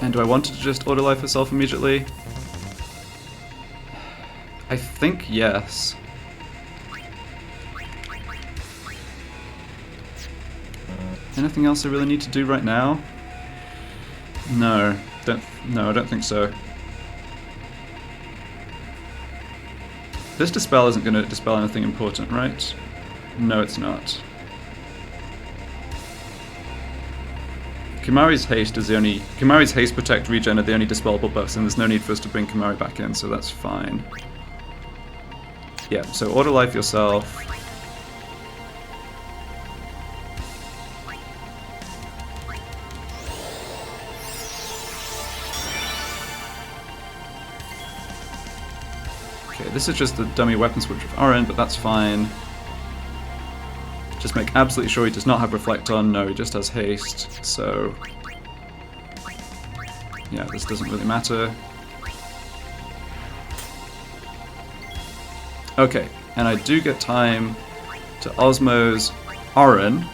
And do I want it to just auto-life herself immediately? I think yes. Anything else I really need to do right now? No, I don't think so. This Dispel isn't going to dispel anything important, right? No, it's not. Kimari's Haste is the only... Kimari's Haste, Protect, Regen are the only dispellable buffs, and there's no need for us to bring Kimari back in, so that's fine. Yeah, so auto-life yourself. Okay, this is just the dummy weapon switch with Aren, but that's fine. Just make absolutely sure he does not have Reflect on. No, he just has Haste, so... yeah, this doesn't really matter. Okay, and I do get time to Osmos Aren.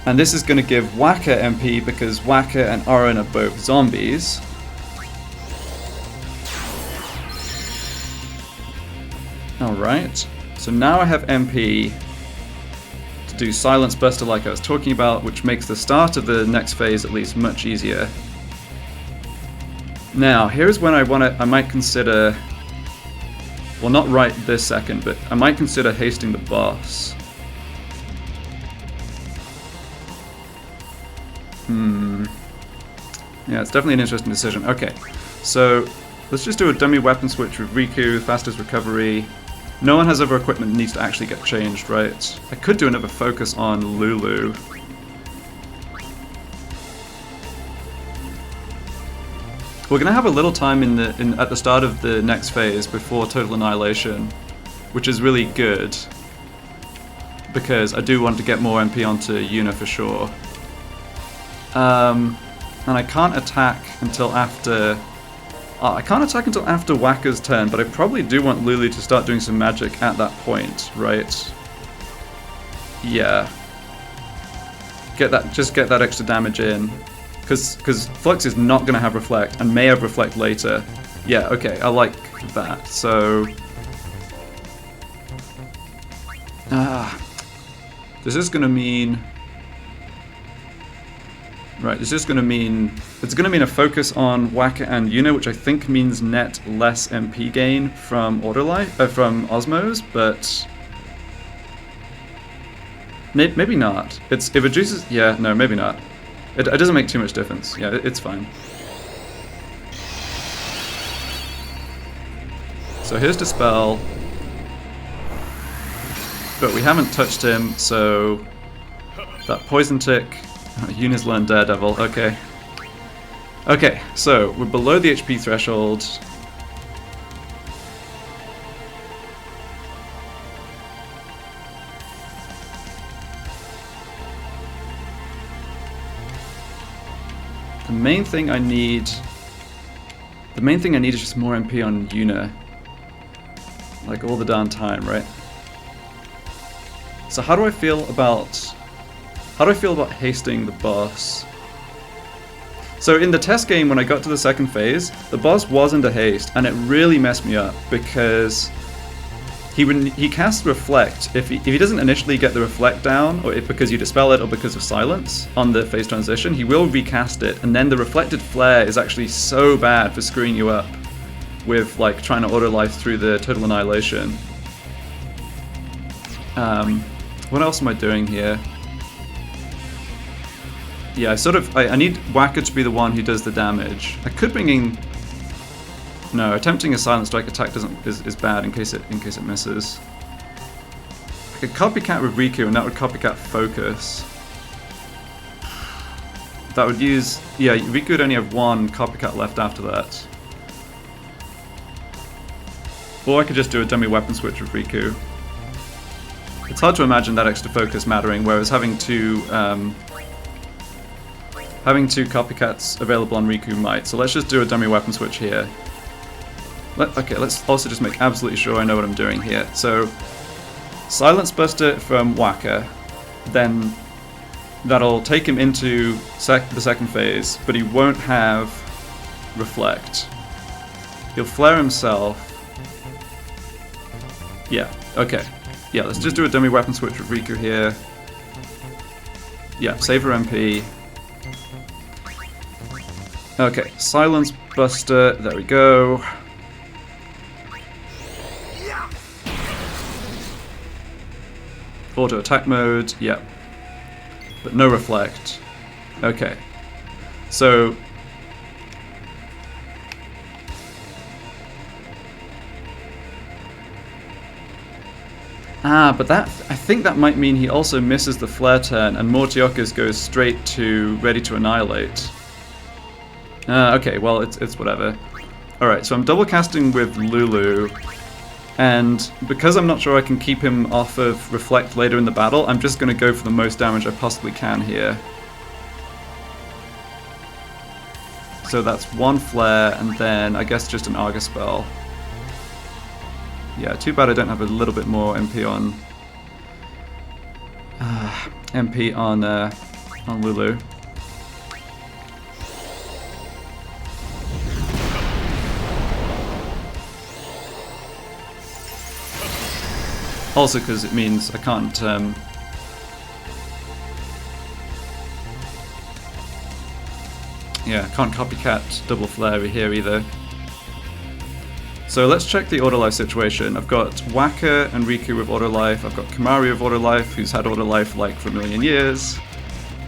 And this is going to give Whacker MP because Whacker and Aren are both zombies. Alright, so now I have MP to do Silence Buster like I was talking about, which makes the start of the next phase at least much easier. Now, here's when I might consider, well, not right this second, but I might consider hasting the boss. Yeah, it's definitely an interesting decision. Okay, so let's just do a dummy weapon switch with Riku, fastest recovery. No one has other equipment that needs to actually get changed, right? I could do another focus on Lulu. We're gonna have a little time at the start of the next phase before Total Annihilation, which is really good because I do want to get more MP onto Yuna for sure. And I can't attack until after. I can't attack until after Whacker's turn, but I probably do want Lulu to start doing some magic at that point, right? Yeah. Just get that extra damage in. Because Flux is not going to have Reflect, and may have Reflect later. Yeah, okay, I like that, so... this is going to mean... Right, this is going to mean... It's going to mean a focus on Whacker and Yuna, which I think means net less MP gain from from Osmos, but... Maybe not. It reduces... Yeah, no, maybe not. It doesn't make too much difference. Yeah, it's fine. So here's Dispel. But we haven't touched him, so... That Poison Tick Yuna's learned Daredevil, okay. Okay, so we're below the HP threshold. The main thing I need is just more MP on Yuna. Like all the darn time, right? So how do I feel about hasting the boss? So in the test game when I got to the second phase, the boss wasn't a haste, and it really messed me up because he casts Reflect. If he doesn't initially get the Reflect down, or if because you dispel it or because of silence on the phase transition, he will recast it, and then the reflected flare is actually so bad for screwing you up with like trying to auto life through the total annihilation. What else am I doing here? Yeah, I need Whacker to be the one who does the damage. I could bring in. No, attempting a silent strike attack is bad in case it misses. I could copycat with Riku, and that would copycat focus. That would use. Yeah, Riku would only have one copycat left after that. Or I could just do a dummy weapon switch with Riku. It's hard to imagine that extra focus mattering, whereas having two copycats available on Riku might. So let's just do a dummy weapon switch here. Okay, let's also just make absolutely sure I know what I'm doing here. So, Silence Buster from Whacker, then that'll take him into the second phase, but he won't have Reflect. He'll flare himself. Yeah, okay. Yeah, let's just do a dummy weapon switch with Riku here. Yeah, save her MP. Okay, Silence Buster, there we go. Auto attack mode, yep. But no reflect. Okay. So but I think that might mean he also misses the flare turn and Mortioka's goes straight to Ready to Annihilate. Okay, well it's whatever. Alright, so I'm double casting with Lulu. And because I'm not sure I can keep him off of Reflect later in the battle, I'm just going to go for the most damage I possibly can here. So that's one flare, and then I guess just an Argus spell. Yeah, too bad I don't have a little bit more MP on Lulu. Also because it means I can't can't copycat double flare here either. So let's check the auto life situation. I've got Whacker and Riku with auto life. I've got Kimari with auto life, who's had auto life like for a million years.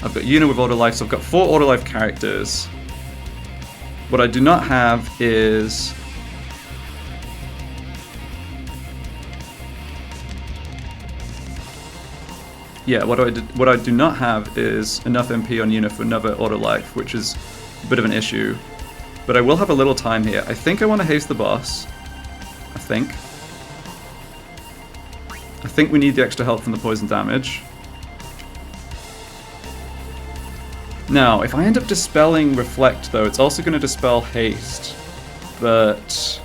I've got Yuna with auto life, so I've got 4 auto life characters. What I do not have is what I do not have is enough MP on Yuna for another auto life, which is a bit of an issue. But I will have a little time here. I think I want to haste the boss. I think we need the extra help from the poison damage. Now, if I end up dispelling Reflect, though, it's also going to dispel Haste. But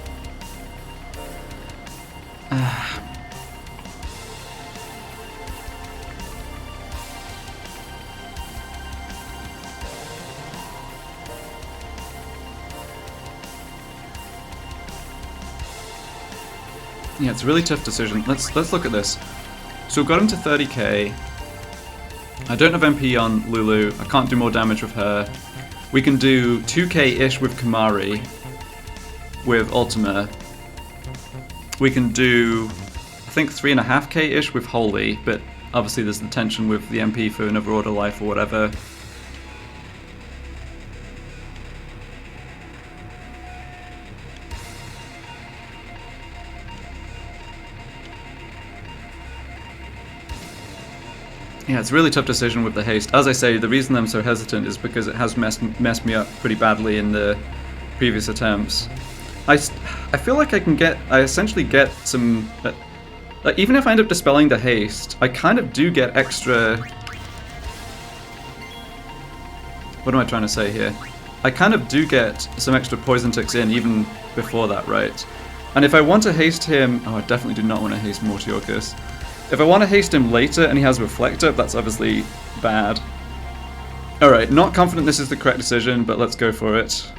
yeah, it's a really tough decision. Let's look at this. So we've got him to 30k. I don't have MP on Lulu. I can't do more damage with her. We can do 2k-ish with Kimari with Ultima. We can do, I think, 3.5k-ish with Holy, but obviously there's the tension with the MP for another order life or whatever. Yeah, it's a really tough decision with the haste. As I say, the reason I'm so hesitant is because it has messed me up pretty badly in the previous attempts. I feel like I essentially get some... like, even if I end up dispelling the haste, I kind of do get extra... What am I trying to say here? I kind of do get some extra poison ticks in even before that, right? And if I want to haste him... Oh, I definitely do not want to haste Mortiorcus. If I want to haste him later and he has Reflect Up, that's obviously bad. Alright, not confident this is the correct decision, but let's go for it.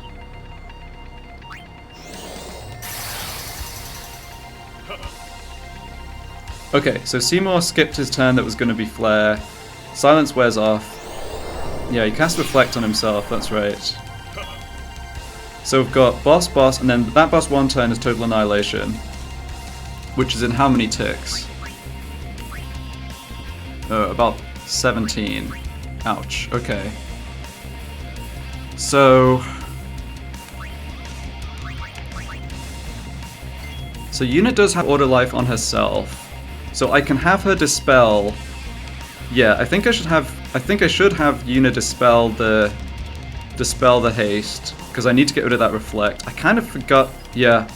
Okay, so Seymour skipped his turn that was going to be Flare. Silence wears off. Yeah, he cast Reflect on himself, that's right. So we've got boss, boss, and then that boss 1 turn is Total Annihilation. Which is in how many ticks? About 17. Ouch, okay. So Yuna does have Order Life on herself. So I can have her dispel. Yeah, I think I should have Yuna dispel the haste, because I need to get rid of that Reflect. I kind of forgot. Yeah,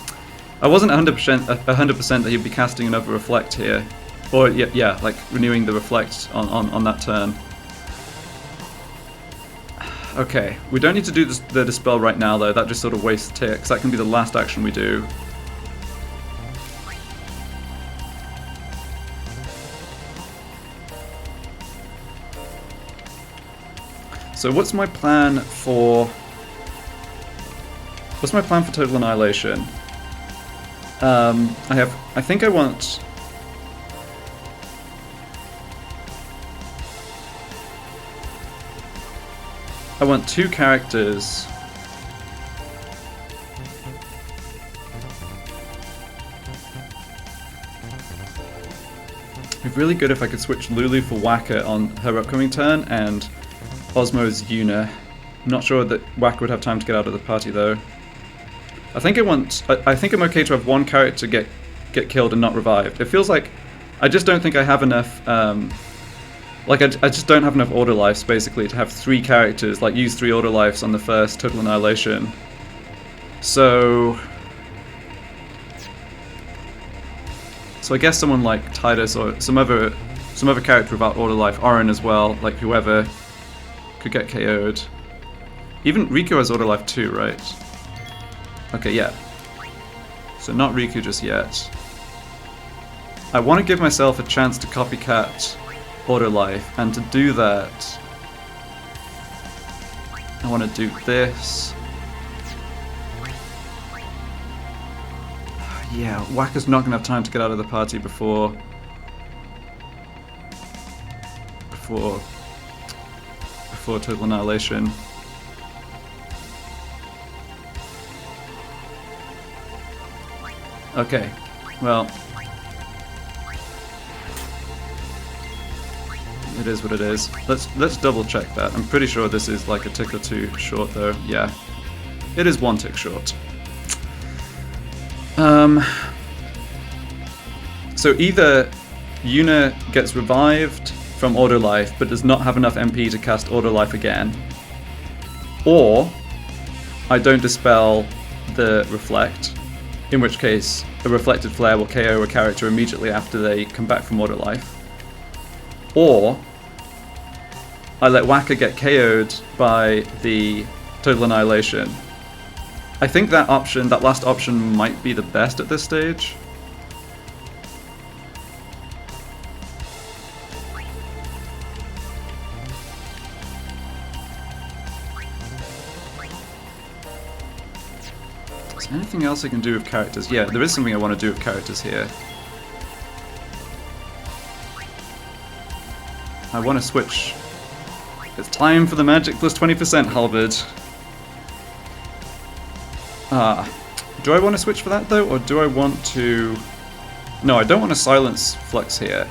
I wasn't 100% that he'd be casting another Reflect here, or yeah, like renewing the Reflect on that turn. Okay, we don't need to do the dispel right now though. That just sort of wastes ticks. That can be the last action we do. So what's my plan for Total Annihilation? I think I want... I want 2 characters. It'd be really good if I could switch Lulu for Waka on her upcoming turn, and Osmo's Yuna. I'm not sure that Waka would have time to get out of the party though. I think I'm okay to have 1 character get killed and not revived. It feels like I just don't think I have enough like I just don't have enough Order Lives basically to have 3 characters, like use 3 Order Lives on the first Total Annihilation. So I guess someone like Tidus or some other character without Order Life, Orin as well, like whoever could get KO'd. Even Riku has Order Life too, right? Okay, yeah. So not Riku just yet. I want to give myself a chance to copycat Order Life, and to do that, I want to do this. Yeah, Waka's not going to have time to get out of the party before Total Annihilation. Okay, well, it is what it is. Let's double check that. I'm pretty sure this is like a tick or 2 short though. Yeah, it is 1 tick short. So either Yuna gets revived from Order Life but does not have enough MP to cast Order Life again, or I don't dispel the Reflect, in which case a Reflected Flare will KO a character immediately after they come back from Order Life, or I let Waka get KO'd by the Total Annihilation. I think that last option might be the best at this stage. Is there anything else I can do with characters? Yeah, there is something I want to do with characters here. I want to switch. It's time for the magic plus 20% halberd. Do I want to switch for that though, or do I want to... No, I don't want to silence Flux here.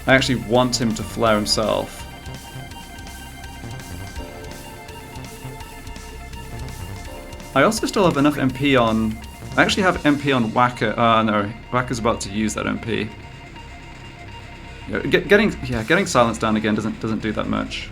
I actually want him to flare himself. I also still have enough MP on... I actually have MP on Waka. No, Waka's about to use that MP. Getting silence down again doesn't do that much.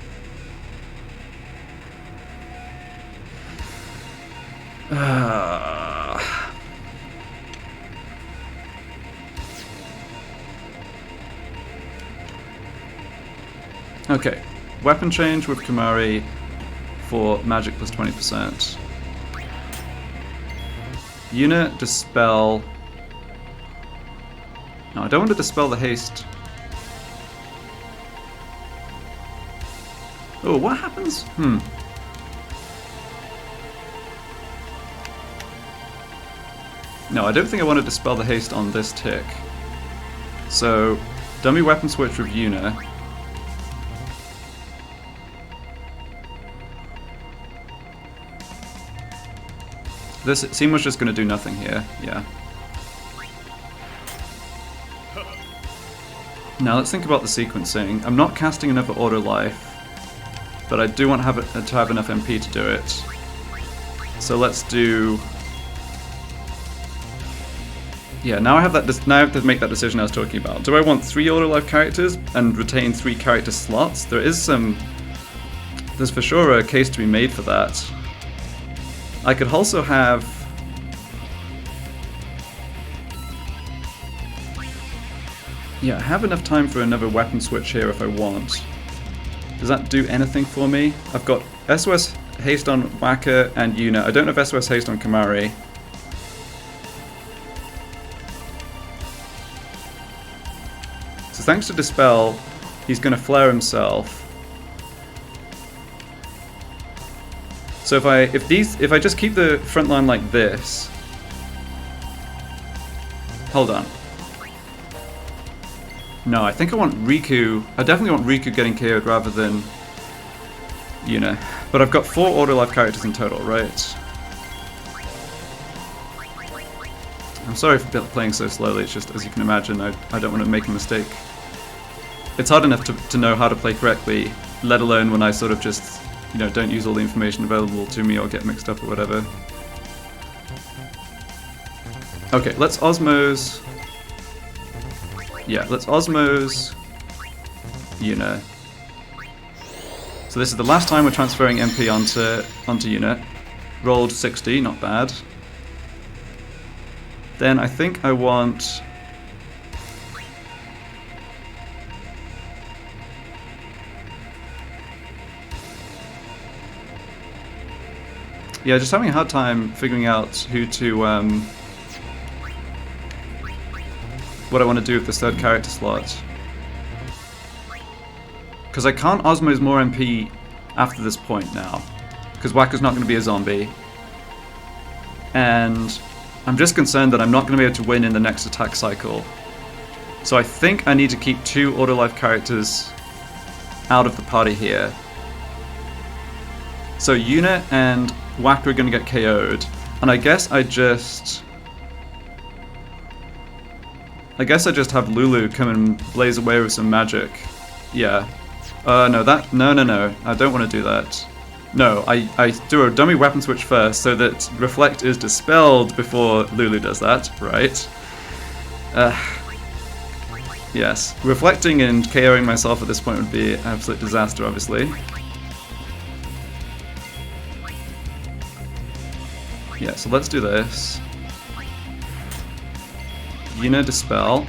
Okay, weapon change with Kamari for magic plus 20%. Unit dispel. No, I don't want to dispel the haste. Oh, what happens? No, I don't think I want to dispel the haste on this tick. So, dummy weapon switch with Yuna. This Seymour's just going to do nothing here, yeah. Now let's think about the sequencing. I'm not casting another auto life, but I do want to have enough MP to do it. So let's do... Yeah, now I have that. Now I have to make that decision I was talking about. Do I want 3 auto life characters and retain 3 character slots? There's for sure a case to be made for that. I could also have... Yeah, I have enough time for another weapon switch here if I want. Does that do anything for me? I've got SOS haste on Waka and Yuna. I don't have SOS haste on Kamari. So thanks to Dispel, he's going to flare himself. So if I just keep the front line like this... Hold on. No, I think I want Riku... I definitely want Riku getting KO'd rather than Yuna. But I've got 4 auto life characters in total, right? I'm sorry for playing so slowly, it's just, as you can imagine, I don't want to make a mistake. It's hard enough to know how to play correctly, let alone when I sort of just, you know, don't use all the information available to me or get mixed up or whatever. Okay, let's Osmose... Yeah, let's Osmose Yuna. So this is the last time we're transferring MP onto Yuna. Rolled 60, not bad. Then I think I want... Yeah, just having a hard time figuring out who to, what I want to do with this 3rd character slot. Because I can't Osmose more MP after this point now. Because Waka's not going to be a zombie. And I'm just concerned that I'm not going to be able to win in the next attack cycle. So I think I need to keep 2 auto life characters out of the party here. So Yuna and Waka are going to get KO'd. And I guess I just have Lulu come and blaze away with some magic. Yeah. No, I don't want to do that. No, I do a dummy weapon switch first so that Reflect is dispelled before Lulu does that, right? Yes. Reflecting and KOing myself at this point would be an absolute disaster, obviously. Yeah, so let's do this. Yuna Dispel.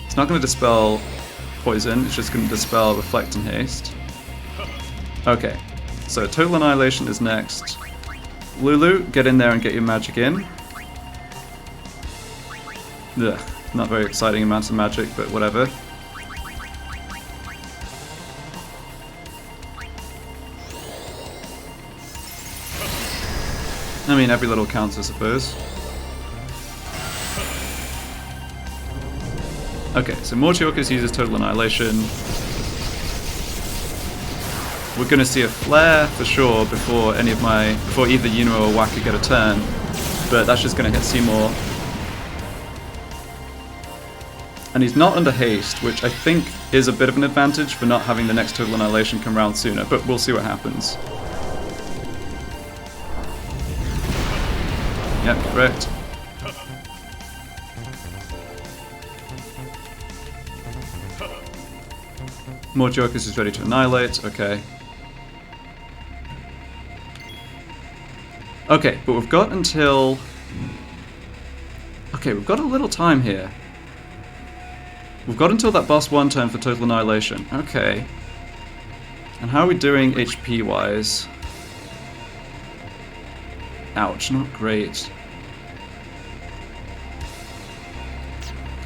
It's not going to dispel poison, it's just going to dispel Reflect and Haste. Okay, so Total Annihilation is next. Lulu, get in there and get your magic in. Ugh, not very exciting amounts of magic, but whatever. I mean, every little counts, I suppose. Okay, so Mortiokus uses Total Annihilation. We're going to see a flare for sure before either Yuna or Waka get a turn, but that's just going to hit Seymour. And he's not under haste, which I think is a bit of an advantage for not having the next Total Annihilation come around sooner, but we'll see what happens. Yep, correct. More Jokers is ready to annihilate. Okay. Okay, but we've got until... Okay, we've got a little time here. We've got until that boss 1 turn for total annihilation. Okay. And how are we doing HP-wise? Ouch, not great.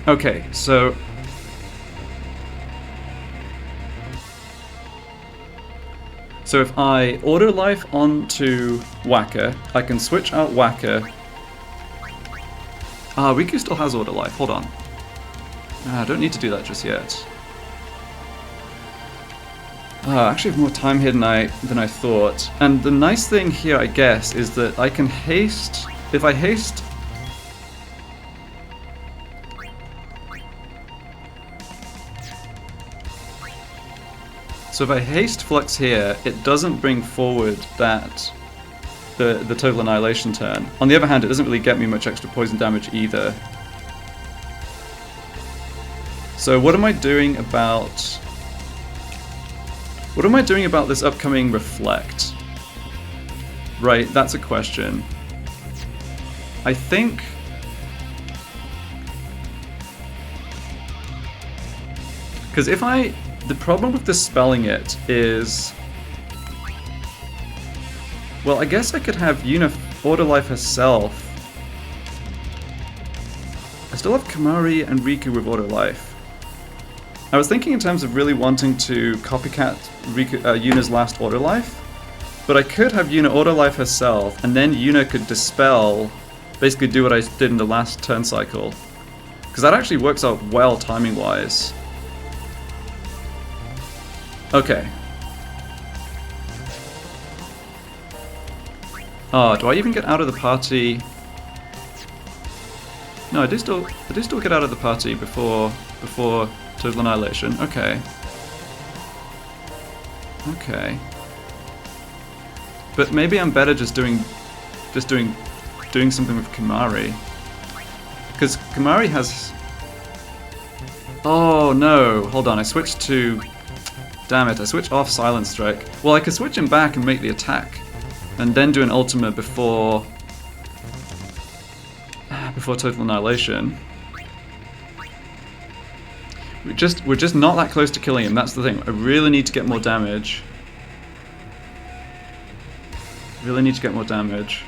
Okay, so... So if I auto life onto Whacker, I can switch out Whacker. Ah, Riku still has auto life, hold on. I don't need to do that just yet. I actually have more time here than I thought. And the nice thing here, I guess, is that I can haste... If I haste... So if I haste Flux here, it doesn't bring forward that... the total annihilation turn. On the other hand, it doesn't really get me much extra poison damage either. So what am I doing about... What am I doing about this upcoming Reflect? Right, that's a question. I think... Because if I... The problem with dispelling it is... Well, I guess I could have Yuna auto life herself. I still have Kamari and Riku with auto life. I was thinking in terms of really wanting to copycat Yuna's last auto life, but I could have Yuna auto life herself, and then Yuna could dispel, basically do what I did in the last turn cycle. Because that actually works out well timing-wise. Okay. Oh, do I even get out of the party? No, I do still get out of the party before total annihilation. Okay. Okay. But maybe I'm better just doing something with Kamari. Because Kamari has... Oh no, hold on, I switched to... Damn it, I switched off Silent Strike. Well, I could switch him back and make the attack. And then do an ultimate before total annihilation. We're just not that close to killing him, that's the thing. I really need to get more damage. Really need to get more damage.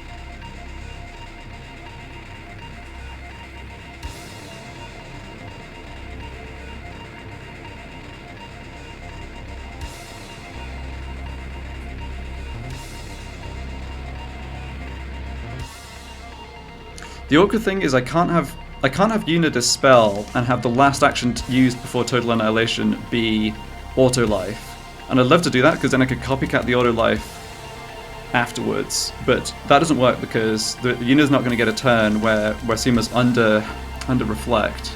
The awkward thing is I can't have Yuna dispel and have the last action used before total annihilation be auto life. And I'd love to do that because then I could copycat the auto life afterwards. But that doesn't work because Yuna's not going to get a turn where Seymour's under reflect.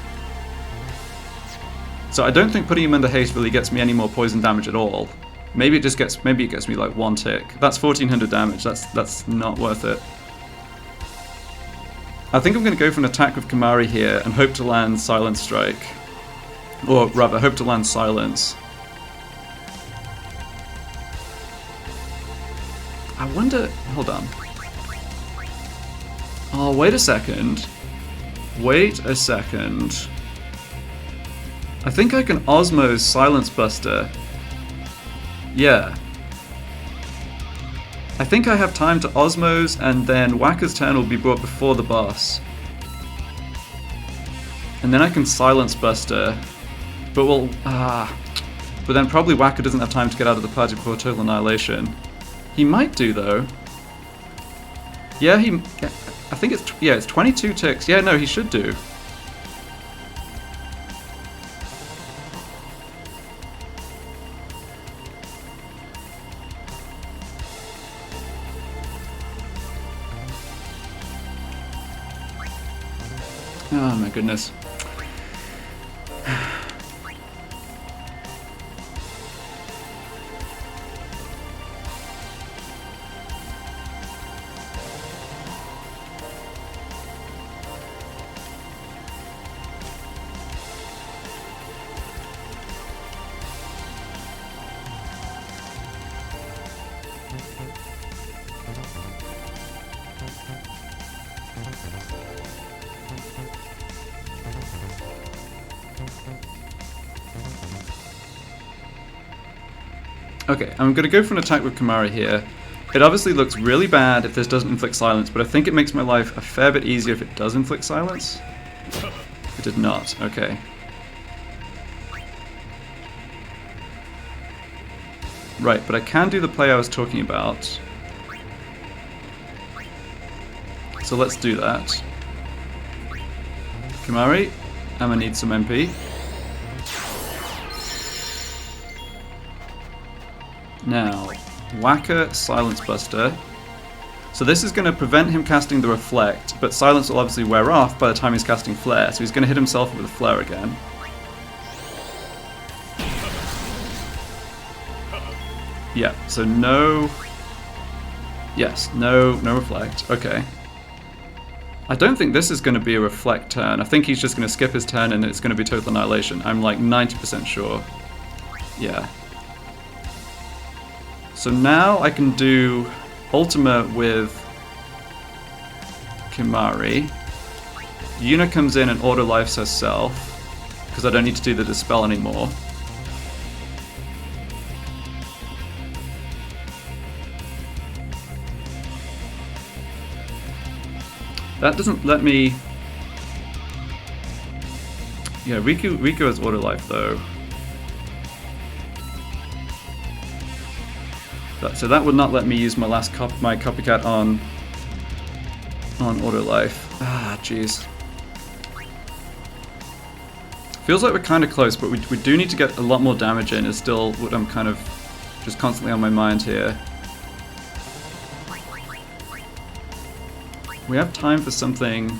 So I don't think putting him under haste really gets me any more poison damage at all. Maybe it gets me like 1 tick. That's 1400 damage. That's not worth it. I think I'm going to go for an attack with Kamari here and hope to land Silent Strike. Or rather, hope to land Silence. I wonder... Hold on. Oh, wait a second. Wait a second. I think I can Osmose Silence Buster. Yeah. I think I have time to Osmose, and then Whacker's turn will be brought before the boss. And then I can Silence Buster. But but then probably Whacker doesn't have time to get out of the party before total annihilation. He might do, though. Yeah, I think it's 22 ticks. Yeah, no, he should do. Oh my goodness. Okay, I'm going to go for an attack with Kimari here. It obviously looks really bad if this doesn't inflict silence, but I think it makes my life a fair bit easier if it does inflict silence. It did not. Okay. Right, but I can do the play I was talking about. So let's do that. Kimari, I'm gonna need some MP. Now, Whacker, Silence Buster. So this is going to prevent him casting the Reflect, but Silence will obviously wear off by the time he's casting Flare, so he's going to hit himself with a Flare again. Yeah, so no... Yes, no Reflect. Okay. I don't think this is going to be a Reflect turn. I think he's just going to skip his turn and it's going to be Total Annihilation. I'm like 90% sure. Yeah. So now I can do Ultima with Kimari. Yuna comes in and auto lifes herself, because I don't need to do the Dispel anymore. That doesn't let me... Yeah, Riku has auto life though. So that would not let me use my last my copycat on auto life. Ah, jeez. Feels like we're kind of close, but we do need to get a lot more damage in. Is still what I'm kind of just constantly on my mind here. We have time for something.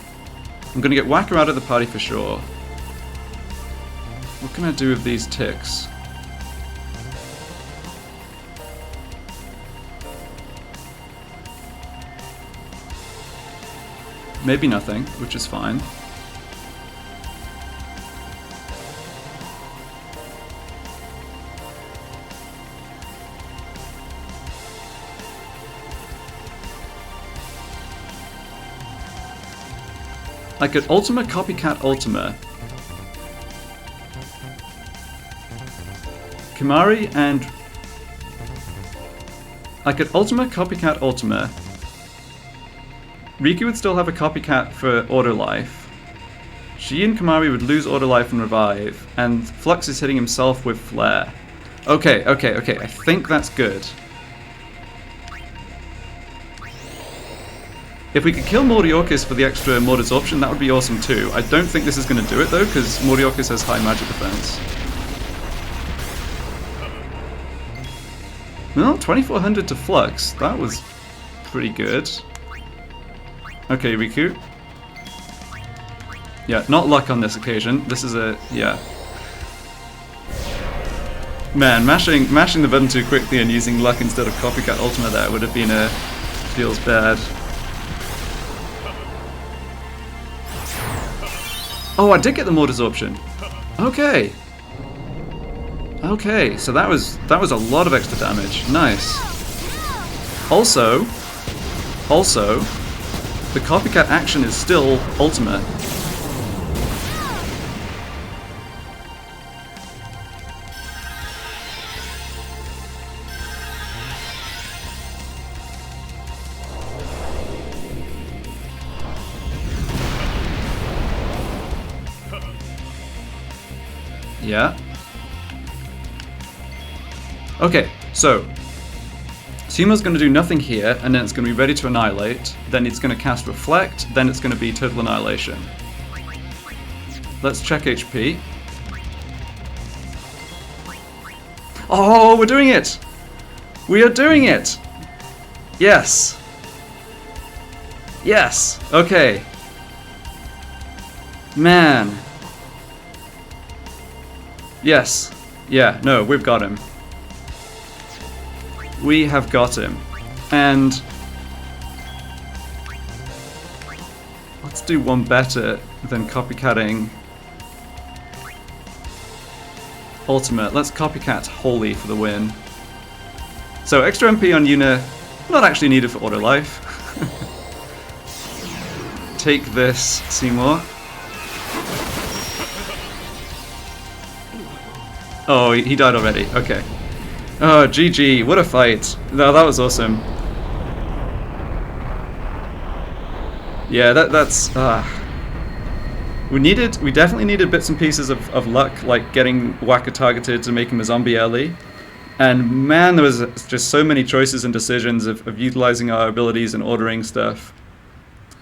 I'm gonna get Whacker out of the party for sure. What can I do with these ticks? Maybe nothing, which is fine. I could Ultima Copycat Ultima. Kimari and... I could Ultima Copycat Ultima. Riku would still have a copycat for auto life. She and Kimari would lose auto life and revive, and Flux is hitting himself with Flare. Okay, I think that's good. If we could kill Mordiorcus for the extra Mord Absorption, that would be awesome too. I don't think this is going to do it though, because Mordiorcus has high magic defense. Well, 2400 to Flux, that was pretty good. Okay, Riku. Yeah, not luck on this occasion. This is a... yeah. Man, mashing the button too quickly and using luck instead of Copycat Ultima there would have been a... feels bad. Oh, I did get the Mord Absorption. Okay. Okay, so that was a lot of extra damage. Nice. Also, the copycat action is still ultimate. Yeah. Okay, so Seymour's going to do nothing here, and then it's going to be ready to annihilate, then it's going to cast Reflect, then it's going to be Total Annihilation. Let's check HP. Oh, we're doing it! We are doing it! Yes! Yes! Okay. Man. Yes. Yeah, no, we've got him. We have got him. And let's do one better than copycatting Ultimate. Let's copycat Holy for the win. So extra MP on Yuna, not actually needed for auto life. take this, Seymour. Oh, he died already. Okay. Oh, GG. What a fight. No, that was awesome. Yeah, that's... We definitely needed bits and pieces of luck, like getting Whacker targeted to make him a zombie early. And man, there was just so many choices and decisions of utilizing our abilities and ordering stuff.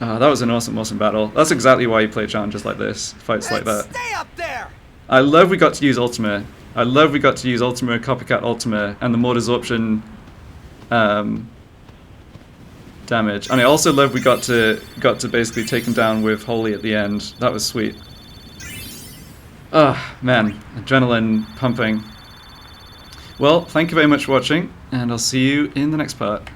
That was an awesome battle. That's exactly why you play challenges like this, fights like that. Stay up there! I love we got to use Ultima. I love we got to use Ultima, Copycat Ultima, and the more desorption damage. And I also love we got to basically take him down with Holy at the end. That was sweet. Ah, man, adrenaline pumping. Well, thank you very much for watching, and I'll see you in the next part.